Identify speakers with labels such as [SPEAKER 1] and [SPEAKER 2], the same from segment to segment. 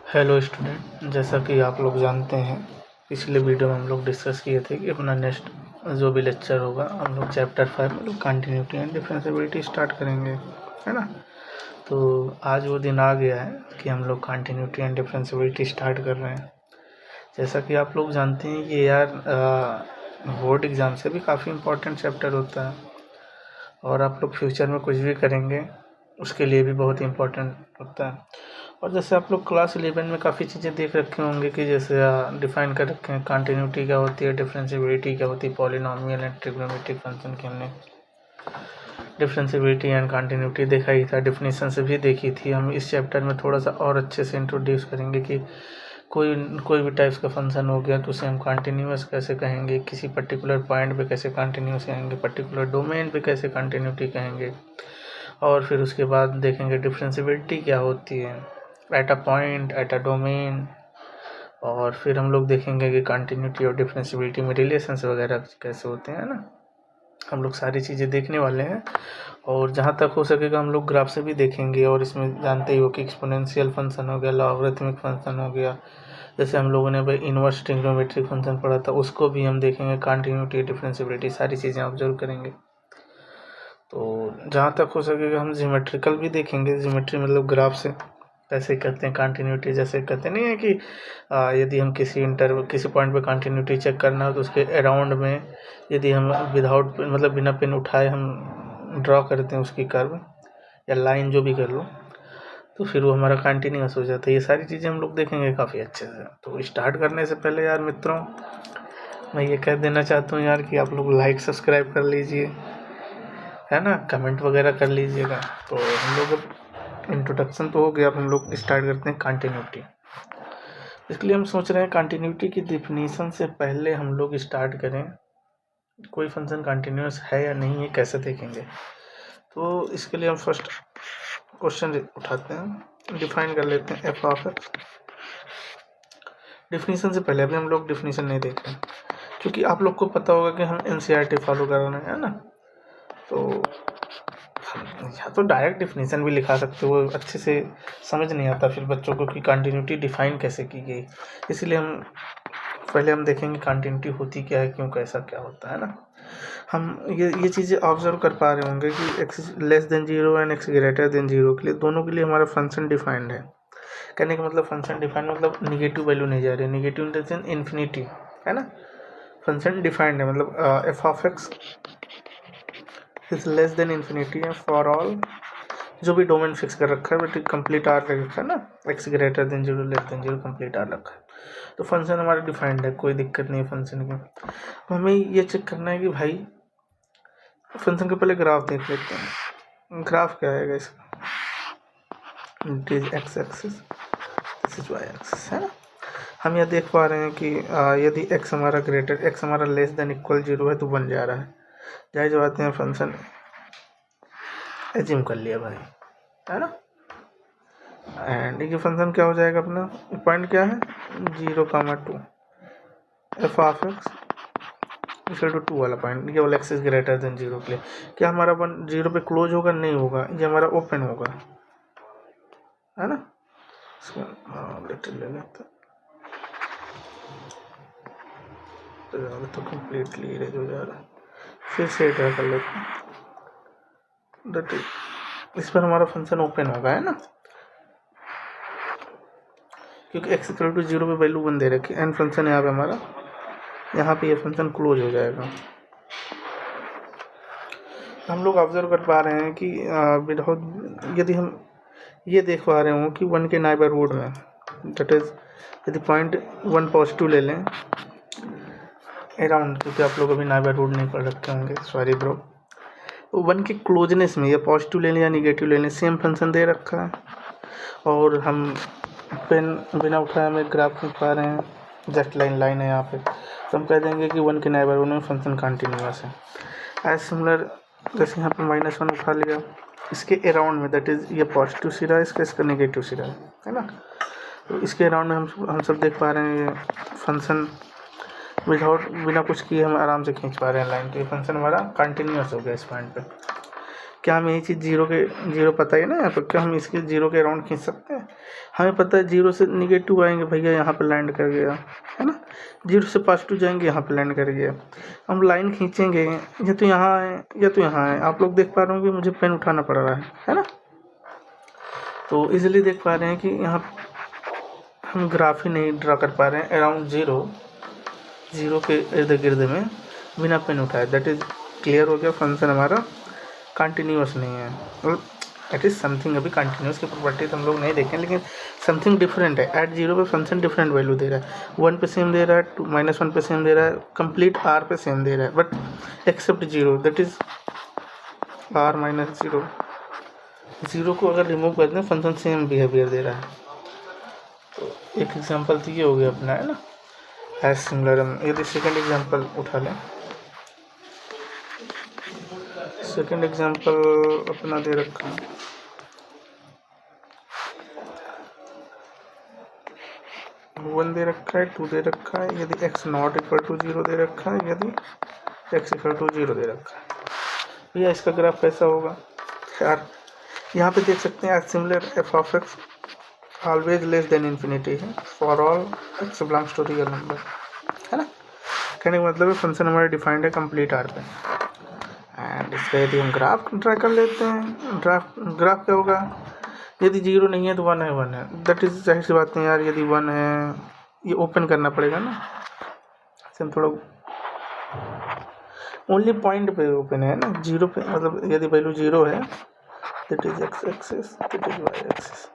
[SPEAKER 1] Hello student, जैसा कि आप लोग जानते हैं, पिछले वीडियो में हम लोग डिस्कस किए थे कि अपना नेक्स्ट जो भी लेक्चर होगा हम लोग चैप्टर 5 में लोग कंटिन्यूटी एंड डिफरेंशिएबिलिटी स्टार्ट करेंगे, है ना। तो आज वो दिन आ गया है कि हम लोग कंटिन्यूटी एंड डिफरेंशिएबिलिटी स्टार्ट कर रहे हैं। जैसा कि आप लोग जानते हैं ये यार बोर्ड एग्ज़ाम से भी काफ़ी इम्पोर्टेंट चैप्टर होता है और आप लोग फ्यूचर में कुछ भी करेंगे उसके लिए भी बहुत इम्पोर्टेंट होता है। और जैसे आप लोग क्लास 11 में काफ़ी चीज़ें देख रखे होंगे कि जैसे डिफाइन कर रखे हैं कंटिन्यूटी क्या होती है, डिफरेंशिएबिलिटी क्या होती है, पॉलिनॉमियल एंड ट्रिग्नोमेट्रिक फंक्शन की हमने डिफरेंशिएबिलिटी एंड कंटिन्यूटी देखा ही था, डेफिनेशन से भी देखी थी। हम इस चैप्टर में थोड़ा सा और अच्छे से इंट्रोड्यूस करेंगे कि कोई भी टाइप्स का फंक्शन हो गया तो उसे हम कंटिन्यूस कैसे कहेंगे, किसी पर्टिकुलर पॉइंट पे कैसे कंटिन्यूस कहेंगे, पर्टिकुलर डोमेन पे कैसे कंटिन्यूटी कहेंगे, और फिर उसके बाद देखेंगे डिफरेंशिएबिलिटी क्या होती है eight a point, at a domain. और फिर हम लोग देखेंगे कि कंटिन्यूटी और डिफरेंशिएबिलिटी में रिलेशंस वगैरह कैसे होते हैं ना। हम लोग सारी चीज़ें देखने वाले हैं और जहाँ तक हो सकेगा हम लोग ग्राफ से भी देखेंगे। और इसमें जानते ही हो कि एक्सपोनेंशियल फंक्शन हो गया, लॉगरिथमिक फंक्शन हो गया, जैसे हम लोगों ने भाई इन्वर्स ट्रिग्नोमेट्रिक फंक्शन पढ़ा था उसको भी हम देखेंगे, कंटिन्यूटी डिफरेंशिएबिलिटी सारी चीज़ें ऑब्जर्व करेंगे। तो जहाँ तक हो सकेगा हम ज्योमेट्रिकल भी देखेंगे, ज्योमेट्री मतलब ग्राफ से कैसे करते हैं कंटिन्यूटी। जैसे कहते नहीं है कि यदि हम किसी पॉइंट पे कंटिन्यूटी चेक करना हो तो उसके अराउंड में यदि हम विदाउट मतलब बिना पेन उठाए हम ड्रॉ करते हैं उसकी कर्व या लाइन जो भी कर लो तो फिर वो हमारा कंटिन्यूस हो जाता है। ये सारी चीज़ें हम लोग देखेंगे काफ़ी अच्छे से। तो स्टार्ट करने से पहले यार मित्रों मैं ये कह देना चाहता हूँ यार कि आप लोग लाइक सब्सक्राइब कर लीजिए, है ना, कमेंट वगैरह कर लीजिएगा। तो हम लोग इंट्रोडक्शन तो हो गया, अब हम लोग स्टार्ट करते हैं कंटिन्यूटी। इसलिए हम सोच रहे हैं कंटिन्यूटी की डिफिनीशन से पहले हम लोग स्टार्ट करें कोई फंक्शन कंटिन्यूस है या नहीं है कैसे देखेंगे। तो इसके लिए हम फर्स्ट क्वेश्चन उठाते हैं, डिफाइन कर लेते हैं एफ ऑफ एक्स। डिफिनीशन से पहले अभी हम लोग डिफिनीशन नहीं देख रहे हैं क्योंकि आप लोग को पता होगा कि हम एनसीईआरटी फॉलो कर रहे हैं, है ना। तो या तो डायरेक्ट डिफिनीशन भी लिखा सकते हो, अच्छे से समझ नहीं आता फिर बच्चों को कि कंटिन्यूटी डिफाइन कैसे की गई। इसलिए हम देखेंगे कंटिन्यूटी होती क्या है, क्यों, कैसा क्या होता है ना। हम ये चीज़ें ऑब्जर्व कर पा रहे होंगे कि x less than zero and x greater than zero के लिए दोनों के लिए हमारा फंक्शन डिफाइंड है। कहने का मतलब फंक्शन डिफाइंड मतलब निगेटिव वैल्यू नहीं जा रही है, negative in the sense infinity, है ना। फंक्शन डिफाइंड है मतलब F of x is less than infinity है फॉर ऑल, जो भी डोमेन फिक्स कर रखा है बट कंप्लीट आर रखा है ना, x greater than zero less than zero complete R रखा है। तो फंक्शन हमारा डिफाइंड है, कोई दिक्कत नहीं है फंक्शन की। हमें ये चेक करना है कि भाई फंक्शन के पहले ग्राफ देख लेते हैं। ग्राफ क्या है इसका, it is x axis, this is y axis, है ना। हम यह देख पा रहे हैं कि यदि एक्स हमारा लेस देन इक्वल जीरो है तो बन जा रहा है, जाहिर सी बात है फंक्शन एज्यूम कर लिया भाई, है ना। एंड ये फंक्शन क्या हो जाएगा अपना, पॉइंट क्या है 0,2, f of x equal to 2 वाला पॉइंट, ये वाला x is greater than zero के लिए क्या हमारा वन जीरो पे क्लोज होगा, नहीं होगा, ये हमारा ओपन होगा, है ना। ले लेते तो कम्प्लीटली इरेज हो जा रहा है, फिर से ट्राई कर लेते हैं। दैट इज इस पर हमारा फंक्शन ओपन होगा, है ना, क्योंकि एक्स इक्वल टू जीरो पे वैल्यू 1 दे रखी है एंड फंक्शन यहाँ पे हमारा, यहाँ पे ये फंक्शन क्लोज हो जाएगा। हम लोग ऑब्जर्व कर पा रहे हैं कि विदाउट यदि हम ये देख पा रहे हो कि 1 के नाइबरहुड में, दैट इज यदि पॉइंट 1 पॉजिटिव ले लें अराउंड, क्योंकि आप लोग अभी नाइबरहुड नहीं पढ़ रखे होंगे, सॉरी ब्रो। तो 1 के क्लोजनेस में या पॉजिटिव ले लें या निगेटिव ले लें सेम फंक्शन दे रखा है और हम पेन बिना उठाए हमें ग्राफ लिख पा रहे हैं, जस्ट लाइन है यहाँ पे, तो हम कह देंगे कि 1 के नाइबरहुड में फंक्शन कंटिन्यूअस है। एज सिमिलर जैसे यहाँ पे -1 उठा लिया, इसके अराउंड में दैट इज़ ये पॉजिटिव सिरा है, इसका नेगेटिव सिरा है ना। तो इसके अराउंड में हम सब देख पा रहे हैं ये फंक्शन बिना कुछ किए हम आराम से खींच पा रहे हैं लाइन, तो ये फंक्शन हमारा कंटिन्यूअस हो गया इस पॉइंट पे। क्या हम यही चीज़ जीरो पता है ना यहाँ पर, क्या हम इसके जीरो के अराउंड खींच सकते हैं? हमें पता है जीरो से निगेटिव आएंगे भैया, यहाँ पे लैंड कर गया है ना, जीरो से पॉजिटिव जाएंगे यहाँ पे लैंड कर गया। हम लाइन खींचेंगे, या तो यहाँ है या तो यहाँ है। आप लोग देख पा रहे हो कि मुझे पेन उठाना पड़ रहा है ना, तो इजीली देख पा रहे हैं कि यहाँ हम ग्राफ ही नहीं ड्रा कर पा रहे हैं अराउंड जीरो के इर्द गिर्द में बिना पेन उठाए। दैट इज़ क्लियर हो गया, फंक्शन हमारा कंटिन्यूस नहीं है, मतलब इट इज़ समथिंग। अभी कंटिन्यूस की प्रॉपर्टीज हम लोग नहीं देखें, लेकिन समथिंग डिफरेंट है। एट जीरो पे फंक्शन डिफरेंट वैल्यू दे रहा है, 1 पे सेम दे रहा है, -1 पे सेम दे रहा है, कंप्लीट आर पे सेम दे रहा है, but except zero, that is R minus zero. Zero को अगर रिमूव कर दें फंक्शन सेम बिहेवियर दे रहा है। तो एक एग्जांपल तो ये हो गया अपना, है ना, एज सिमिलर। हम यदि सेकेंड एग्जांपल उठा लें, सेकेंड एग्जांपल अपना दे रखा है 1 दे रखा है, 2 दे रखा है, यदि x नॉट इक्वल टू 0 दे रखा है, यदि x इक्वल टू 0 दे रखा है। भैया इसका ग्राफ कैसा होगा यार? यहाँ पे देख सकते हैं similar f of x always less than infinity है for all x belongs to real number, है ना। कहने का मतलब है फंक्शन हमारा डिफाइंड है कंप्लीट आर पे। एंड इसका यदि हम ग्राफ ट्राई कर लेते हैं, ग्राफ क्या होगा? यदि जीरो नहीं है तो 1 है, 1 है, दैट इज जाहिर सी बात नहीं यार। यदि 1 है, ये ओपन करना पड़ेगा ना, हम थोड़ा ओनली पॉइंट पे ओपन है ना, जीरो पे, मतलब यदि वैल्यू जीरो है that is x axis, that is y axis.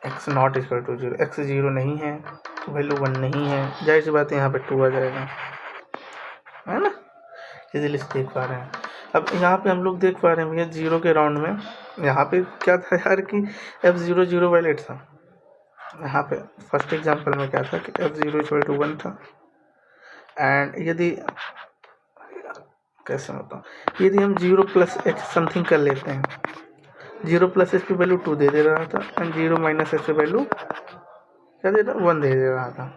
[SPEAKER 1] X not equal to zero, x zero नहीं है तो वैल्यू 1 नहीं है, जाहिर सी बात है यहाँ पे 2 आ जाएगा, है ना। इजीली देख पा रहे हैं। अब यहाँ पे हम लोग देख पा रहे हैं भैया जीरो के राउंड में यहाँ पे क्या था यार कि f00 वैलिड था। यहाँ पे फर्स्ट एग्जांपल में क्या था कि f0 इक्वल टू 1 था। एंड यदि कैसे बताऊँ, यदि हम 0 प्लस h समथिंग कर लेते हैं, 0 प्लस h पे वैल्यू 2 दे रहा था, एंड 0 माइनस h पे वैल्यू क्या दे रहा, 1 दे रहा था।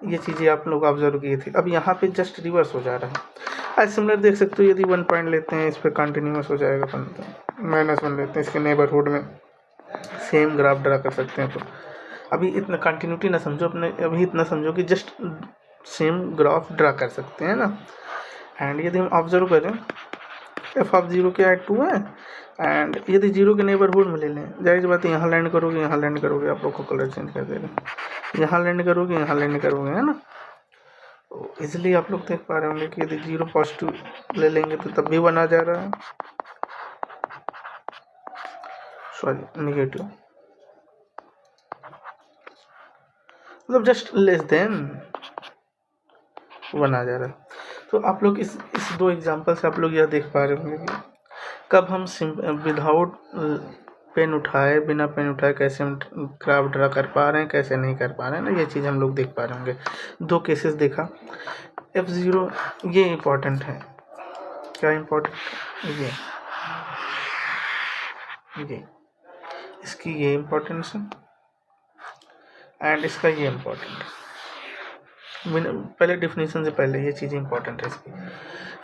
[SPEAKER 1] ये चीज़ें आप लोग ऑब्जर्व किए थे। अब यहाँ पे जस्ट रिवर्स हो जा रहा है। आज सिमिलर देख सकते हो, यदि 1 पॉइंट लेते हैं इस पर कंटिन्यूस हो जाएगा, -1 लेते हैं इसके नेबरहुड में, सेम ग्राफ ड्रा कर सकते हैं। तो अभी इतना कंटिन्यूटी ना समझो अपने, अभी इतना समझो कि जस्ट सेम ग्राफ ड्रा कर सकते हैं ना। एंड यदि हम ऑब्जर्व करें f ऑफ 0 क्या है, 2 है, एंड यदि 0 के नेबरहुड में ले लें, जाहिर सी बात है यहाँ लैंड करोगे, यहाँ लैंड करोगे, आप लोग को कलर चेंज कर दे रहे हैं, यहाँ लैंड करोगे, यहाँ लैंड करोगे, है ना। तो इसलिए आप लोग देख पा रहे होंगे कि यदि 0 पॉजिटिव ले लेंगे तो तब भी 1 आ जा रहा है, सॉरी निगेटिव, मतलब जस्ट लेस देन 1 आ जा रहा है। तो आप लोग इस 2 एग्जांपल से आप लोग यह देख पा रहे होंगे कि कब हम विदाउट पेन उठाए, बिना पेन उठाए कैसे हम ग्राफ ड्रा कर पा रहे हैं, कैसे नहीं कर पा रहे हैं ना, ये चीज़ हम लोग देख पा रहे होंगे। 2 केसेस देखा। f0 ये इम्पोर्टेंट है, क्या इम्पोर्टेंट, ये इसकी ये इम्पोर्टेंस है, एंड इसका ये इम्पोर्टेंट है। पहले डिफिनीशन से पहले ये चीज़ इंपॉर्टेंट है इसकी।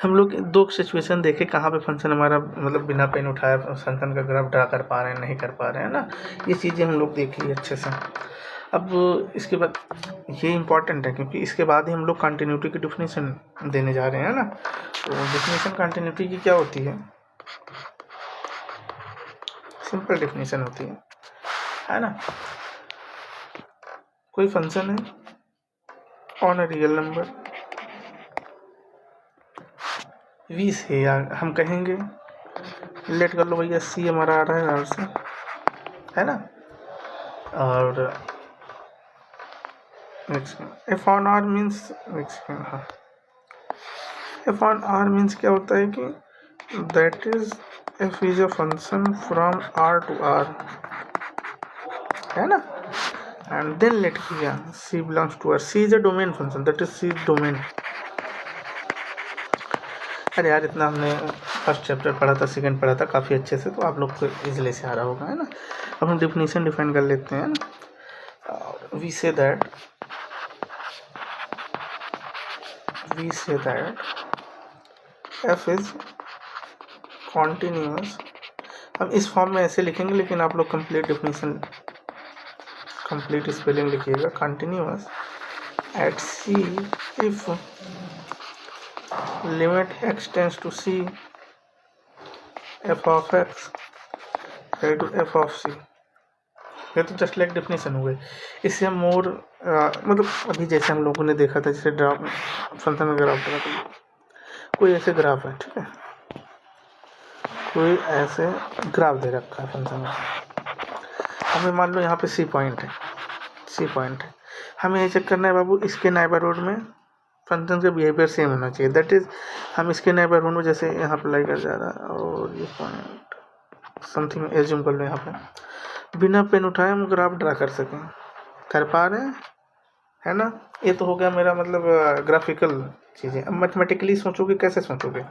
[SPEAKER 1] हम लोग 2 सिचुएशन देखे कहाँ पे फंक्शन हमारा मतलब बिना पेन उठाए फंक्शन का ग्राफ ड्रा कर पा रहे हैं, नहीं कर पा रहे हैं ना, ये चीज़ें हम लोग देखी अच्छे से। अब इसके बाद ये इम्पॉर्टेंट है क्योंकि इसके बाद ही हम लोग कंटिन्यूटी की डिफिनीशन देने जा रहे हैं ना। तो डिफिनीशन कंटिन्यूटी की क्या होती है, सिंपल डिफिनीशन होती है ना। कोई फंक्शन है on a real number v से, या हम कहेंगे लेट कर लो भैया c हमारा आ रहा है r से, है ना। और f ऑन r मीन्स, हाँ, f ऑन r मीन्स क्या होता है कि that is f is a function from r to r, है ना। एंड देन लेट किया c belongs to r, c is a domain function, that is c domain. अरे यार इतना हमने फर्स्ट चैप्टर पढ़ा था, सेकंड पढ़ा था काफ़ी अच्छे से, तो आप लोग को इजीली से आ रहा होगा, है ना। अब हम डिफिनीशन डिफाइन कर लेते हैं ना। We say that f is continuous, हम इस फॉर्म में ऐसे लिखेंगे, लेकिन आप लोग कंप्लीट डेफिनेशन, कंप्लीट स्पेलिंग लिखिएगा। Continuous at c if limit x tends to c f of x to f of c. ये तो जस्ट लाइक डेफिनेशन हो गई। इससे हम मोर मतलब अभी जैसे हम लोगों ने देखा था, जैसे ग्राफ फंक्शन में ग्राफ बना, तो कोई ऐसे ग्राफ है, ठीक है, कोई ऐसे ग्राफ दे रखा है फंक्शन में, हमें मान लो यहाँ पे सी पॉइंट है, सी पॉइंट है, हमें ये चेक करना है बाबू इसके नेबरहुड में फंक्शन का बिहेवियर सेम होना चाहिए। दैट इज हम इसके नेबरहुड में जैसे यहाँ पे लाई कर जा रहा है और ये पॉइंट समथिंग एज्यूम कर लो, यहाँ पे बिना पेन उठाए हम ग्राफ ड्रा कर सकें, कर पा रहे हैं, है ना। ये तो हो गया मेरा मतलब ग्राफिकल चीज़ें। अब मैथमेटिकली सोचोगे, कैसे सोचोगे,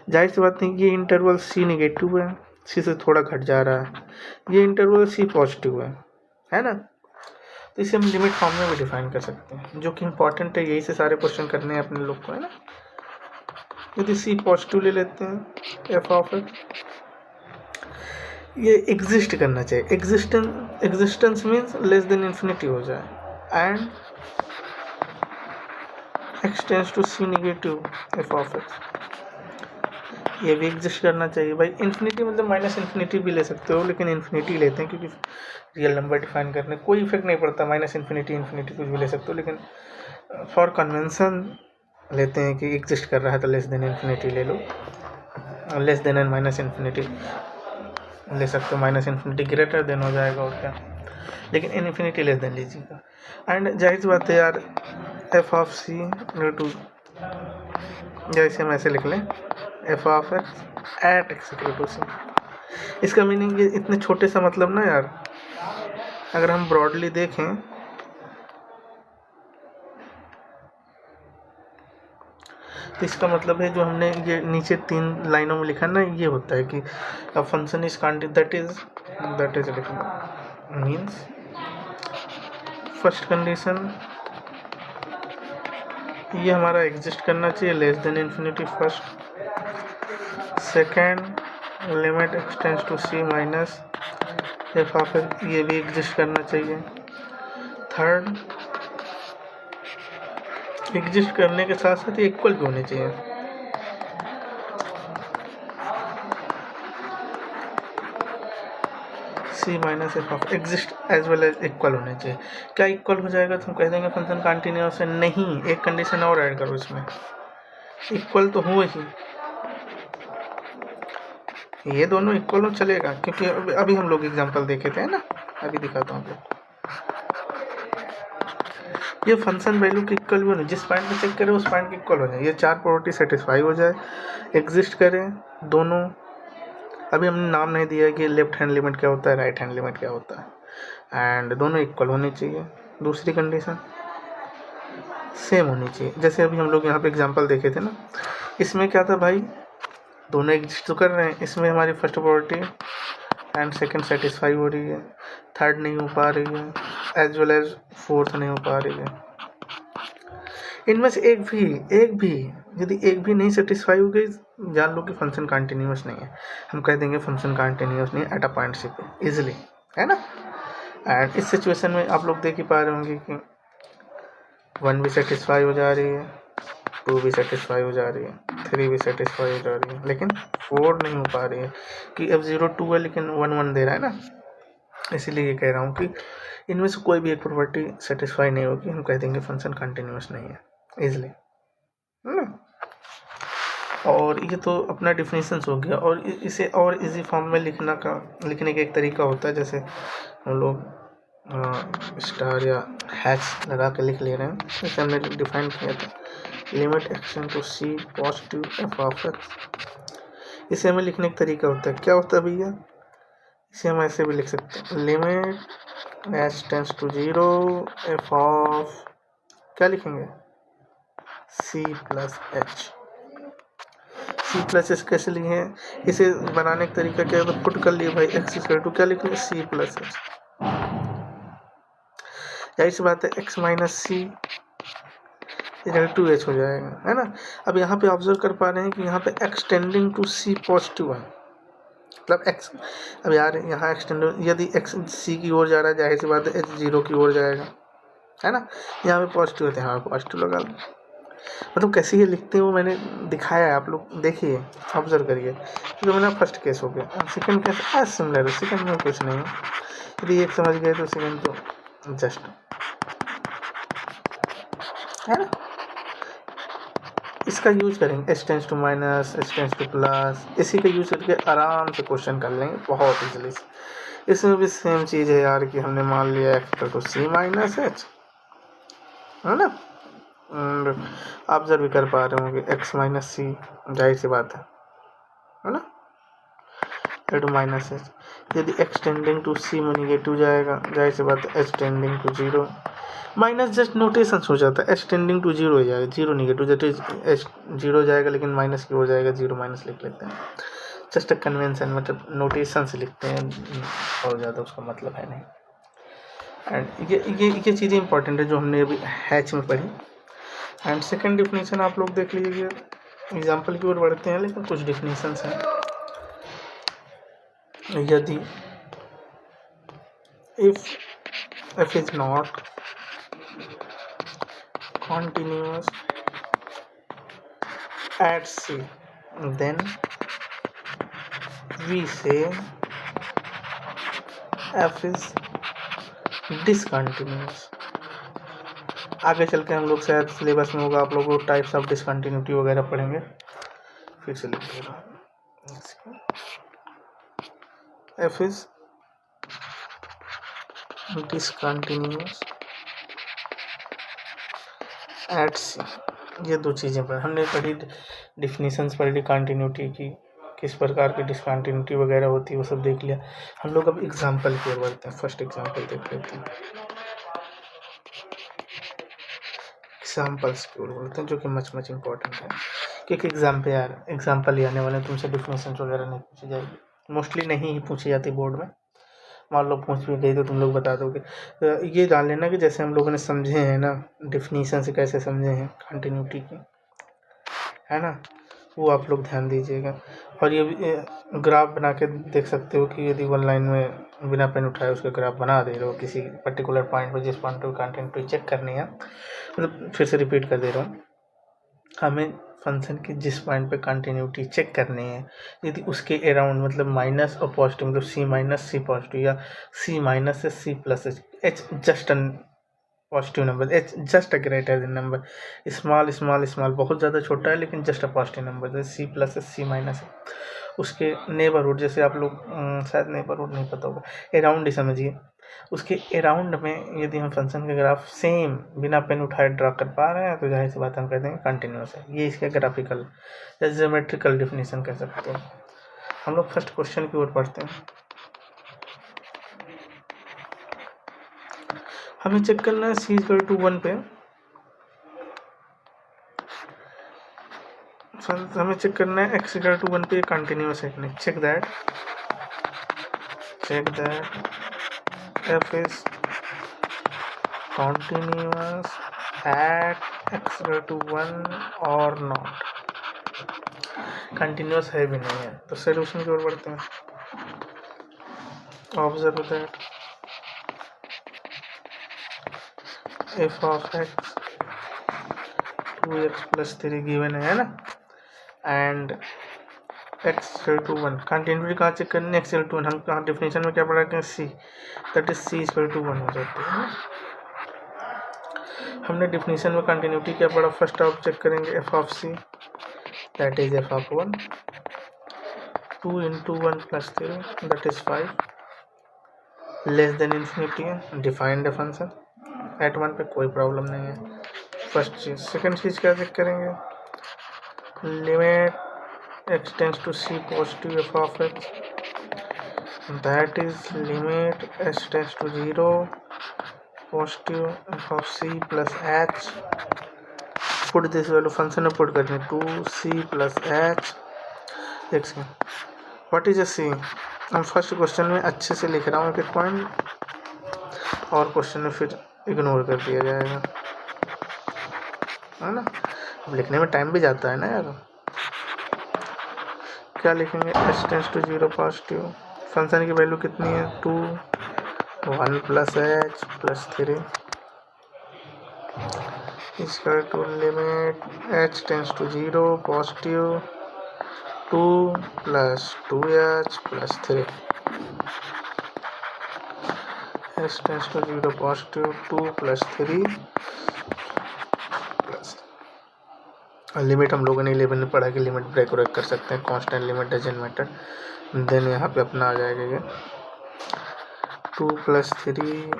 [SPEAKER 1] जाहिर सी बात नहीं, ये इंटरवल सी निगेटिव है, सी से थोड़ा घट जा रहा है, ये इंटरवल सी पॉजिटिव है ना। तो इसे हम लिमिट फॉर्म में भी डिफाइन कर सकते हैं, जो कि इंपॉर्टेंट है, यही से सारे क्वेश्चन करने हैं अपने लोग को, है ना। यदि सी पॉजिटिव ले लेते हैं एफ ऑफ एक्स, ये एग्जिस्ट करना चाहिए, existence means less than infinity हो जाए, and x tends to c negative f of x, ये भी एग्जिस्ट करना चाहिए भाई। इन्फिनिटी मतलब माइनस इन्फिनिटी भी ले सकते हो, लेकिन इन्फिनिटी लेते हैं क्योंकि रियल नंबर डिफाइन करने कोई इफेक्ट नहीं पड़ता, माइनस इन्फिनिटी इन्फिनिटी कुछ भी ले सकते हो, लेकिन फॉर कन्वेंशन लेते हैं कि एग्जिस्ट कर रहा है तो लेस देन इन्फिनिटी ले लो, less than and minus infinity ले सकते हो, माइनस इन्फिनिटी ग्रेटर देन हो जाएगा और क्या, लेकिन इन्फिनिटी लेस देन लीजिएगा। एंड जाहिर सी बात है यार, एफ ऑफ सी टू, जैसे हम ऐसे लिख लें f of x at x to c. इसका मीनिंग ये इतने छोटे सा मतलब ना यार, अगर हम ब्रॉडली देखें तो इसका मतलब है जो हमने ये नीचे 3 लाइनों में लिखा ना, ये होता है कि a function is that is means first condition ये हमारा एग्जिस्ट करना चाहिए less than infinity first, second limit x tends to c minus f of x, ये भी एग्जिस्ट करना चाहिए, थर्ड एग्जिस्ट करने के साथ साथ इक्वल भी होने चाहिए, c minus f of exist as well as equal होने चाहिए। क्या इक्वल हो जाएगा तो हम कह देंगे फंक्शन कंटिन्यूअस है? नहीं, एक कंडीशन और ऐड करो इसमें, इक्वल तो हुए ही, ये दोनों इक्वल हो चलेगा, क्योंकि अभी हम लोग एग्जांपल देखे थे ना, अभी दिखाता हूँ आपको। ये फंक्शन वैल्यू की इक्वल भी होने, जिस पॉइंट पे चेक करें उस पॉइंट की इक्वल हो जाए, ये 4 प्रॉपर्टी सेटिस्फाई हो जाए, एग्जिस्ट करें दोनों। अभी हमने नाम नहीं दिया कि लेफ्ट हैंड लिमिट क्या होता है, राइट हैंड लिमिट क्या होता है, एंड दोनों इक्वल होनी चाहिए। दूसरी कंडीशन सेम होनी चाहिए, जैसे अभी हम लोग यहाँ पे एग्जांपल देखे थे ना, इसमें क्या था भाई, दोनों एग्जिस्ट तो कर रहे हैं, इसमें हमारी first property and second satisfy हो रही है, थर्ड नहीं हो पा रही है, एज वेल एज फोर्थ नहीं हो पा रही है। इनमें से एक भी यदि एक भी नहीं सेटिस्फाई हो गई, जान लो कि फंक्शन कंटिन्यूअस नहीं है, हम कह देंगे फंक्शन कंटिन्यूअस नहीं है एट अ पॉइंट सी पे इजिली, है ना। एंड इस सिचुएशन में आप लोग देख ही पा रहे होंगे कि 1 भी सेटिस्फाई हो जा रही है, 2 भी सेटिस्फाई हो जा रही है, 3 भी सेटिस्फाई हो जा रही है, लेकिन 4 नहीं हो पा रही है कि F0 2 है लेकिन 1 1 दे रहा है ना। इसीलिए ये कह रहा हूँ कि इनमें से कोई भी एक प्रॉपर्टी सेटिस्फाई नहीं होगी, हम कह देंगे फंक्शन कंटिन्यूअस नहीं है इजिली, है ना। और ये तो अपना डिफिनेशन हो गया, और इसे और इजी फॉर्म में लिखने का एक तरीका होता है, जैसे हम लोग स्टार या हैश लगा के लिख ले रहे हैं, जैसे हमने डिफाइन किया था limit action to c positive f of x. इसे हमें लिखने का तरीका होता है, क्या होता है भैया, इसे हम ऐसे भी लिख सकते हैं, limit h tends to 0 f of, क्या लिखेंगे, c plus h. C plus h कैसे लिखे हैं, इसे बनाने का तरीका क्या है, तो पुट कर लिए भाई एक्स इक्वल टू क्या लिखेंगे, सी प्लस एच। जाहिर सी बात है एक्स माइनस सी, इधर 2h हो जाएगा, है ना। अब यहाँ पे ऑब्जर्व कर पा रहे हैं कि यहाँ पे एक्सटेंडिंग टू c पॉजिटिव है, मतलब x, अब यार यहाँ एक्सटेंड, यदि x c की ओर जा रहा है जाहिर सी बात है h 0 की ओर जाएगा, है ना। यहाँ पे पॉजिटिव होते हैं, यहाँ पे पॉजिटिव लगा लो। मतलब कैसे ये लिखते हैं वो मैंने दिखाया है, आप लोग देखिए ऑब्जर्व करिए। तो मेरा फर्स्ट केस हो गया। सेकंड केस एज सिमिलर है, सेकंड में कुछ नहीं है, यदि एक समझ गए तो सेकंड तो जस्ट, है ना। इसका यूज करेंगे h tends to minus, h tends to plus, इसी का यूज करके आराम से क्वेश्चन कर लेंगे बहुत इजीली। इसमें भी सेम चीज़ है यार कि हमने मान लिया x to c minus h, है ना। ऑब्जर्व भी कर पा रहे होंगे x माइनस सी, जाहिर सी बात है ना, टू माइनस एच। यदि x टेंडिंग टू c में निगेटिव जाएगा, जाहिर सी बात है h tending to zero, minus just notation हो जाता है, h टेंडिंग टू जीरो हो जाएगा, जीरो निगेटिव, जैसे h जीरो जाएगा लेकिन माइनस की हो जाएगा, जीरो माइनस लिख लेते हैं, जस्ट कन्वेंशन, मतलब नोटेशन से लिखते हैं, और ज़्यादा उसका मतलब है नहीं। एंड ये चीज़ें इंपॉर्टेंट है जो हमने अभी हैच में पढ़ी। एंड सेकंड डिफिनीशन आप लोग देख लीजिए, एग्जाम्पल की ओर बढ़ते हैं, लेकिन कुछ डिफिनीशंस हैं। यदि if is not continuous at C, then we say f is discontinuous। आगे चल के हम लोग शायद सिलेबस में होगा, आप लोग को टाइप्स ऑफ डिसकंटिन्यूटी वगैरह पढ़ेंगे, फिर से लिखिएगा। f is discontinuous at C, ये दो चीज़ें पर हमने पढ़ी, डिफिनीशंस पढ़ी कंटिन्यूटी की, किस प्रकार की डिसकंटिन्यूटी वगैरह होती है वो सब देख लिया। हम लोग अब एग्जांपल की ओर बढ़ते हैं, फर्स्ट एग्जांपल देख लेते हैं, एग्जांपल्स की ओर बढ़ते हैं जो कि मच इंपॉर्टेंट है, क्योंकि एग्जांपल ही आने वाले, तुमसे डिफिनीशन वगैरह नहीं पूछी जाएगी, मोस्टली नहीं ही पूछी जाती बोर्ड में, मान लो पूछ भी गई तो तुम लोग बता दोगे। तो ये जान लेना कि जैसे हम लोगों ने समझे हैं ना, डिफिनीशन से कैसे समझे हैं कंटिन्यूटी की, है ना, वो आप लोग ध्यान दीजिएगा। और ये ग्राफ बना के देख सकते हो कि यदि वन लाइन में बिना पेन उठाए उसका ग्राफ बना दे रहे हो किसी पर्टिकुलर पॉइंट पर, जिस पॉइंट पर कंटिन्यूटी चेक करनी है, मतलब फिर से रिपीट कर दे रहा हूँ, हमें फंक्शन की जिस पॉइंट पे कंटिन्यूटी चेक करनी है, यदि उसके अराउंड मतलब माइनस और पॉजिटिव, मतलब सी माइनस सी पॉजिटिव या सी माइनस से c plus h just an positive number, h just a greater than number, small बहुत ज़्यादा छोटा है लेकिन जस्ट अ पॉजिटिव नंबर, जैसे सी प्लस है सी माइनस है, उसके नेबरहुड, जैसे आप लोग शायद नेबरहुड नहीं पता होगा, अराउंड ही समझिए, उसके अराउंड में यदि हम फंक्शन का ग्राफ सेम बिना पेन उठाए ड्रा कर पा रहे हैं तो जाहिर सी बात हम कहते हैं कंटिन्यूस है। ये इसका ग्राफिकल या ज्योमेट्रिकल डिफिनीशन कह सकते हैं। हम लोग फर्स्ट क्वेश्चन की ओर पढ़ते हैं। हमें चेक करना है c इक्वल टू 1 पे, हमें चेक करना है x इक्वल टू 1 पे कंटिन्यूस है कि नहीं। Check that f is continuous at x equal to 1 or not, continuous है भी नहीं है, तो सोल्यूशन की ओर बढ़ते हैं। Observe that f of x 2x plus 3 given है ना, and x equal to 1, continuity कहाँ चेक करनी है, x इक्वल टू 1, हम कहाँ डिफिनीशन में क्या पढ़ा कि c, that is c equal to 1 हो जाती है ना। हमने डिफिनीशन में कंटिन्यूटी क्या पढ़ा, फर्स्ट आप चेक करेंगे f of c, that is f of 1, 2 into 1 plus 3 that is 5, less than infinity है, डिफाइंड फंक्शन एट 1 पे कोई प्रॉब्लम नहीं है, फर्स्ट चीज़। सेकंड चीज़ क्या चेक करेंगे, limit x tends to c positive f of x, that is limit h tends to 0 positive f of c plus h, put this value function में put करनी 2c plus h। देखिए what is a c, हम first question में अच्छे से लिख रहा हूँ एक पॉइंट, और क्वेश्चन में फिर इग्नोर कर दिया जाएगा। है ना। अब लिखने में टाइम भी जाता है ना यार। क्या लिखेंगे, h tends to zero positive, function की वैल्यू कितनी है 2, 1 प्लस एच प्लस 3 इसका to limit h tends to zero positive 2 plus 2h plus 3 h tends to zero positive 2 plus 3 plus limit हम लोगों ने 11 में पढ़ा कि लिमिट ब्रेक ब्रेक कर सकते हैं, constant limit doesn't matter. Then यहाँ पे अपना आ जाएगा ये 2 plus 3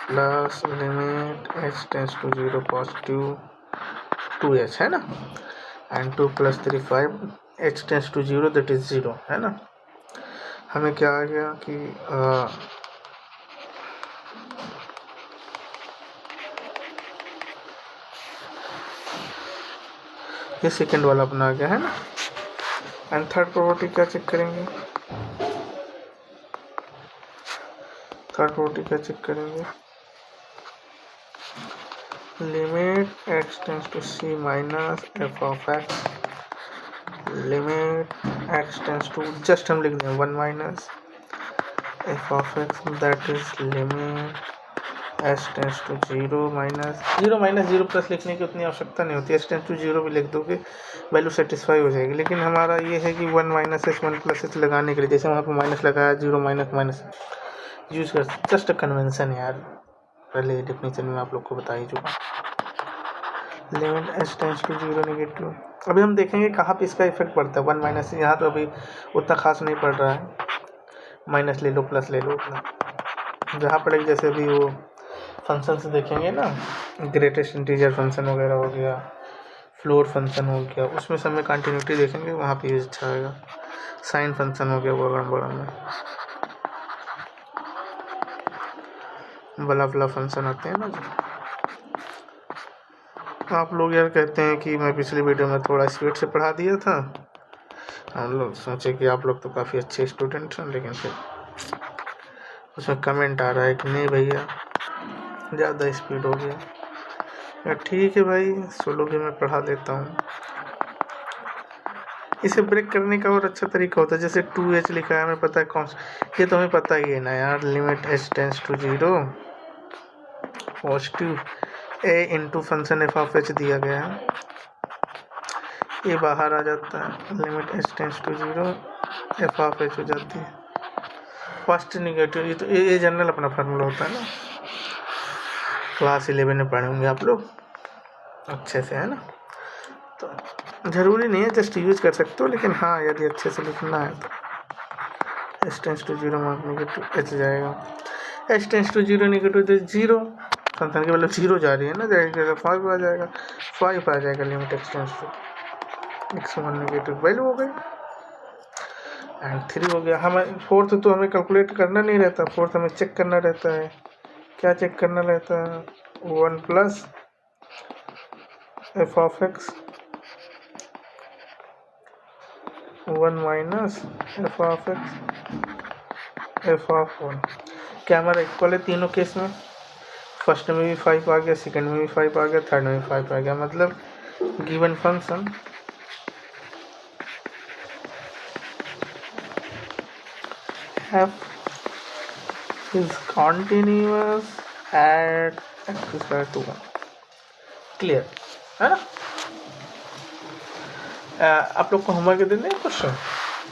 [SPEAKER 1] plus limit h tends to zero positive 2h है ना, and 2 plus 3 5 h tends to zero that is 0 है ना। हमें क्या आ गया कि ये सेकेंड वाला अपना आ गया है ना। एंड थर्ड प्रॉपर्टी क्या चेक करेंगे, थर्ड प्रॉपर्टी क्या चेक करेंगे, limit x tends to c minus f of x, limit x tends to just हम लिख दें 1 minus f of x that is limit h tends to zero minus zero plus लिखने की उतनी आवश्यकता नहीं होती, एच टेंस टू जीरो भी लिख दोगे वैल्यू सेटिस्फाई हो जाएगी। लेकिन हमारा ये है कि 1 माइनस एच 1 प्लस एच लगाने के लिए जैसे वहाँ पर माइनस लगाया, जीरो माइनस माइनस यूज कर, जस्ट कन्वेंशन यार, पहले डेफिनेशन में आप लोग को बता ही चुका। Limit h tends to zero negative, अभी हम देखेंगे कहाँ पे इसका इफेक्ट पड़ता है 1 माइनस, यहाँ तो अभी उतना खास नहीं पड़ रहा है, माइनस ले लो प्लस ले लो उतना, जहाँ पड़ेगा जैसे अभी वो फंक्शन से देखेंगे ना, ग्रेटेस्ट इंटीजर फंक्शन वगैरह हो गया, फ्लोर फंक्शन हो गया, उसमें सब में कंटिन्यूटी देखेंगे, वहाँ पे यूज अच्छा आएगा। साइन फंक्शन हो गया बड़ा बड़ा में, बला बला फंक्शन आते हैं ना जो। आप लोग यार कहते हैं कि मैं पिछली वीडियो में थोड़ा स्पीड से पढ़ा दिया था, हम लोग सोचे कि आप लोग तो काफ़ी अच्छे स्टूडेंट हैं, लेकिन फिर उसमें कमेंट आ रहा है कि नहीं भैया ज़्यादा स्पीड हो गया। या ठीक है भाई, सोलो भी मैं पढ़ा देता हूँ। इसे ब्रेक करने का और अच्छा तरीका होता है, जैसे 2h लिखा है, हमें पता है कौन, ये तो हमें पता ही है ना यार, limit h tends to zero positive a into function f of h दिया गया है, ये बाहर आ जाता है, limit h tends to zero f of h हो जाती है फर्स्ट निगेटिव। ये तो ये जनरल अपना फार्मूला होता है ना, क्लास 11 में पढ़े होंगे आप लोग अच्छे से, है ना। तो ज़रूरी नहीं है, जस्ट यूज कर सकते हो, लेकिन हाँ यदि अच्छे से लिखना है तो h tends to zero negative h जाएगा, h tends to zero negative तो जीरो, फंक्शन की मतलब जीरो जा रही है ना, जाएगा 5 आ जाएगा, 5 आ जाएगा, limit x tends to x 1 negative value हो गई, एंड 3 हो गया। हमें फोर्थ तो हमें कैलकुलेट करना नहीं रहता, फोर्थ हमें चेक करना रहता है। क्या चेक करना रहता है, 1 plus f of x 1 minus f of x F of 1। क्या हमारा इक्वल है तीनों केस में, फर्स्ट में भी 5 आ गया, सेकंड में भी 5 आ गया, थर्ड में भी 5 आ गया, मतलब given function f is continuous at x square to 1। Clear है ना। आप लोग को होमवर्क दे दें क्वेश्चन,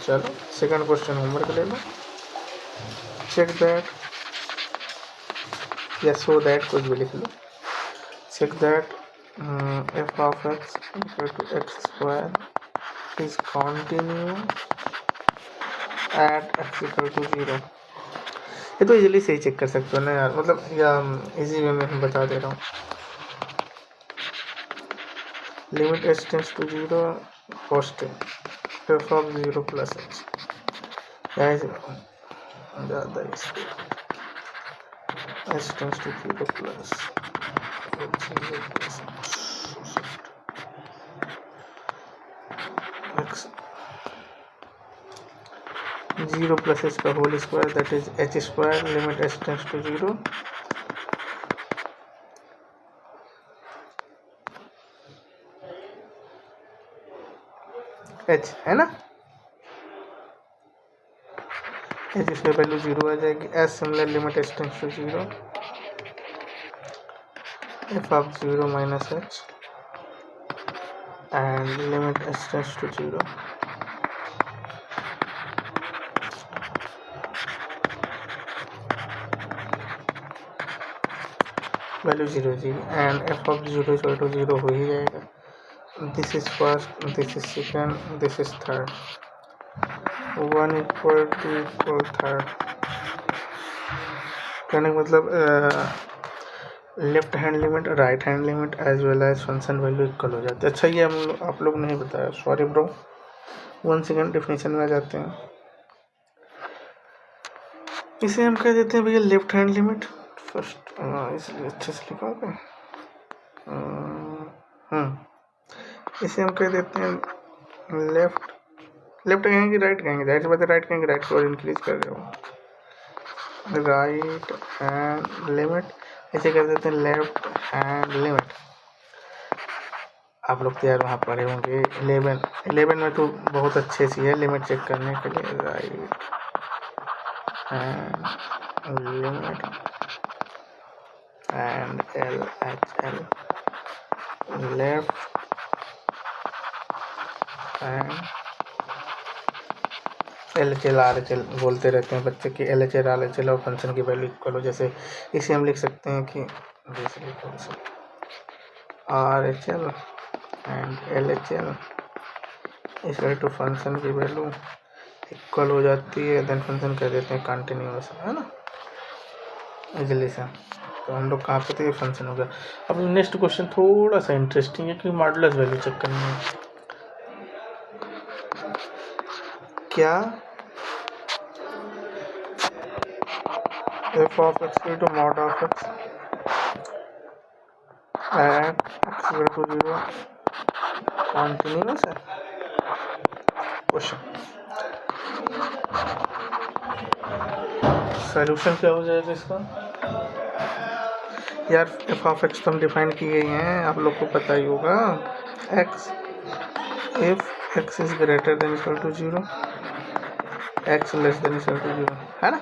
[SPEAKER 1] चलो सेकंड क्वेश्चन होमवर्क ले लो, चेक दैट या सो दैट कुछ भी लिख लो, check that f of x equal to x square is continuous at x equal to 0। ये तो इजीली से ही चेक कर सकते हो ना यार, मतलब या इजी वे में हम बता दे रहा हूँ, limit h tends to zero positive f of 0 plus h, ज़्यादा h tends to 0 plus x 0 plus h का whole square that is h square, limit h tends to 0 h है ना, एच इसमें वैल्यू 0 आ जाएगी। As similar limit h tends to 0 f of 0 minus h and limit h tends to 0 value 0 जी and f of 0 equal to 0 हो ही जाएगा। This is first, this is second, this is third, 1 equal third. कहने का मतलब left hand limit right hand limit as well as function value equal हो जाती है। अच्छा ये आप लोग नहीं बताया, सॉरी ब्रो। 1 सेकेंड डेफिनेशन में आ जाते हैं। इसे हम कह देते हैं भैया लेफ्ट हैंड लिमिट फर्स्ट, इसलिए अच्छे से लिखा इसे हम कह देते हैं लेफ्ट कहेंगे राइट कहेंगे, राइट से राइट कहेंगे, राइट को और इंक्रीज कर रहे हो, राइट हैंड लिमिट। ऐसे कर देते हैं लेफ्ट हैंड लिमिट। आप लोग तो यार वहाँ पढ़े होंगे 11 में तो बहुत अच्छे सी है लिमिट चेक करने के लिए। Right hand limit and L H L left hand L H L R H L बोलते रहते हैं बच्चे कि L H L R H L और फंक्शन की वैल्यू इक्वल हो। जैसे इसे हम लिख सकते हैं कि R H L and L H L equal to function की वैल्यू इक्वल हो जाती है, देन फंक्शन कह देते हैं कंटिन्यूअस, है ना, इजली से। तो हम लोग कहाँ पे थे, फंक्शन हो गया। अब नेक्स्ट क्वेश्चन थोड़ा सा इंटरेस्टिंग है क्योंकि मॉडुलस वैल्यू चेक करनी है। क्या f of x equal to mod of x at x equal to 0 continuous है? क्वेश्चन सॉल्यूशन क्या हो जाएगा इसका? यार एफ ऑफ एक्स तो हम डिफाइन की गई हैं, आप लोग को पता ही होगा। X if x is greater than equal to 0 x less than equal to 0, है ना,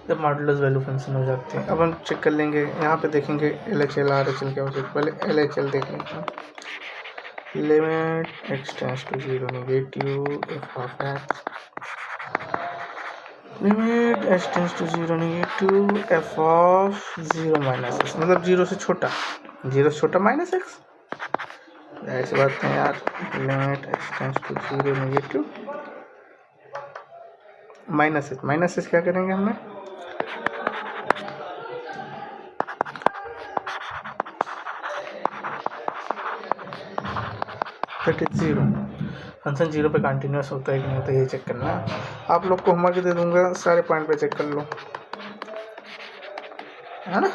[SPEAKER 1] जब मॉडुलस वैल्यू फंक्शन हो जाते हैं। अब हम चेक कर लेंगे, यहाँ पे देखेंगे L H L R H L क्या हो जाएगा। पहले एल एच एल देख लेते हैं। Limit x tends to 0 negative f of x limit h tends to 0 negative f of 0 minus x, मतलब 0 से छोटा माइनस एक्स। ऐसी बात है यार। Limit x tends to 0 negative minus x क्या करेंगे हमने, दैट इज 0। फंक्शन 0 पे कंटिन्यूअस होता है कि नहीं होता है, ये चेक करना है। आप लोग को होमवर्क दे दूंगा, सारे पॉइंट पे चेक कर लो, है ना।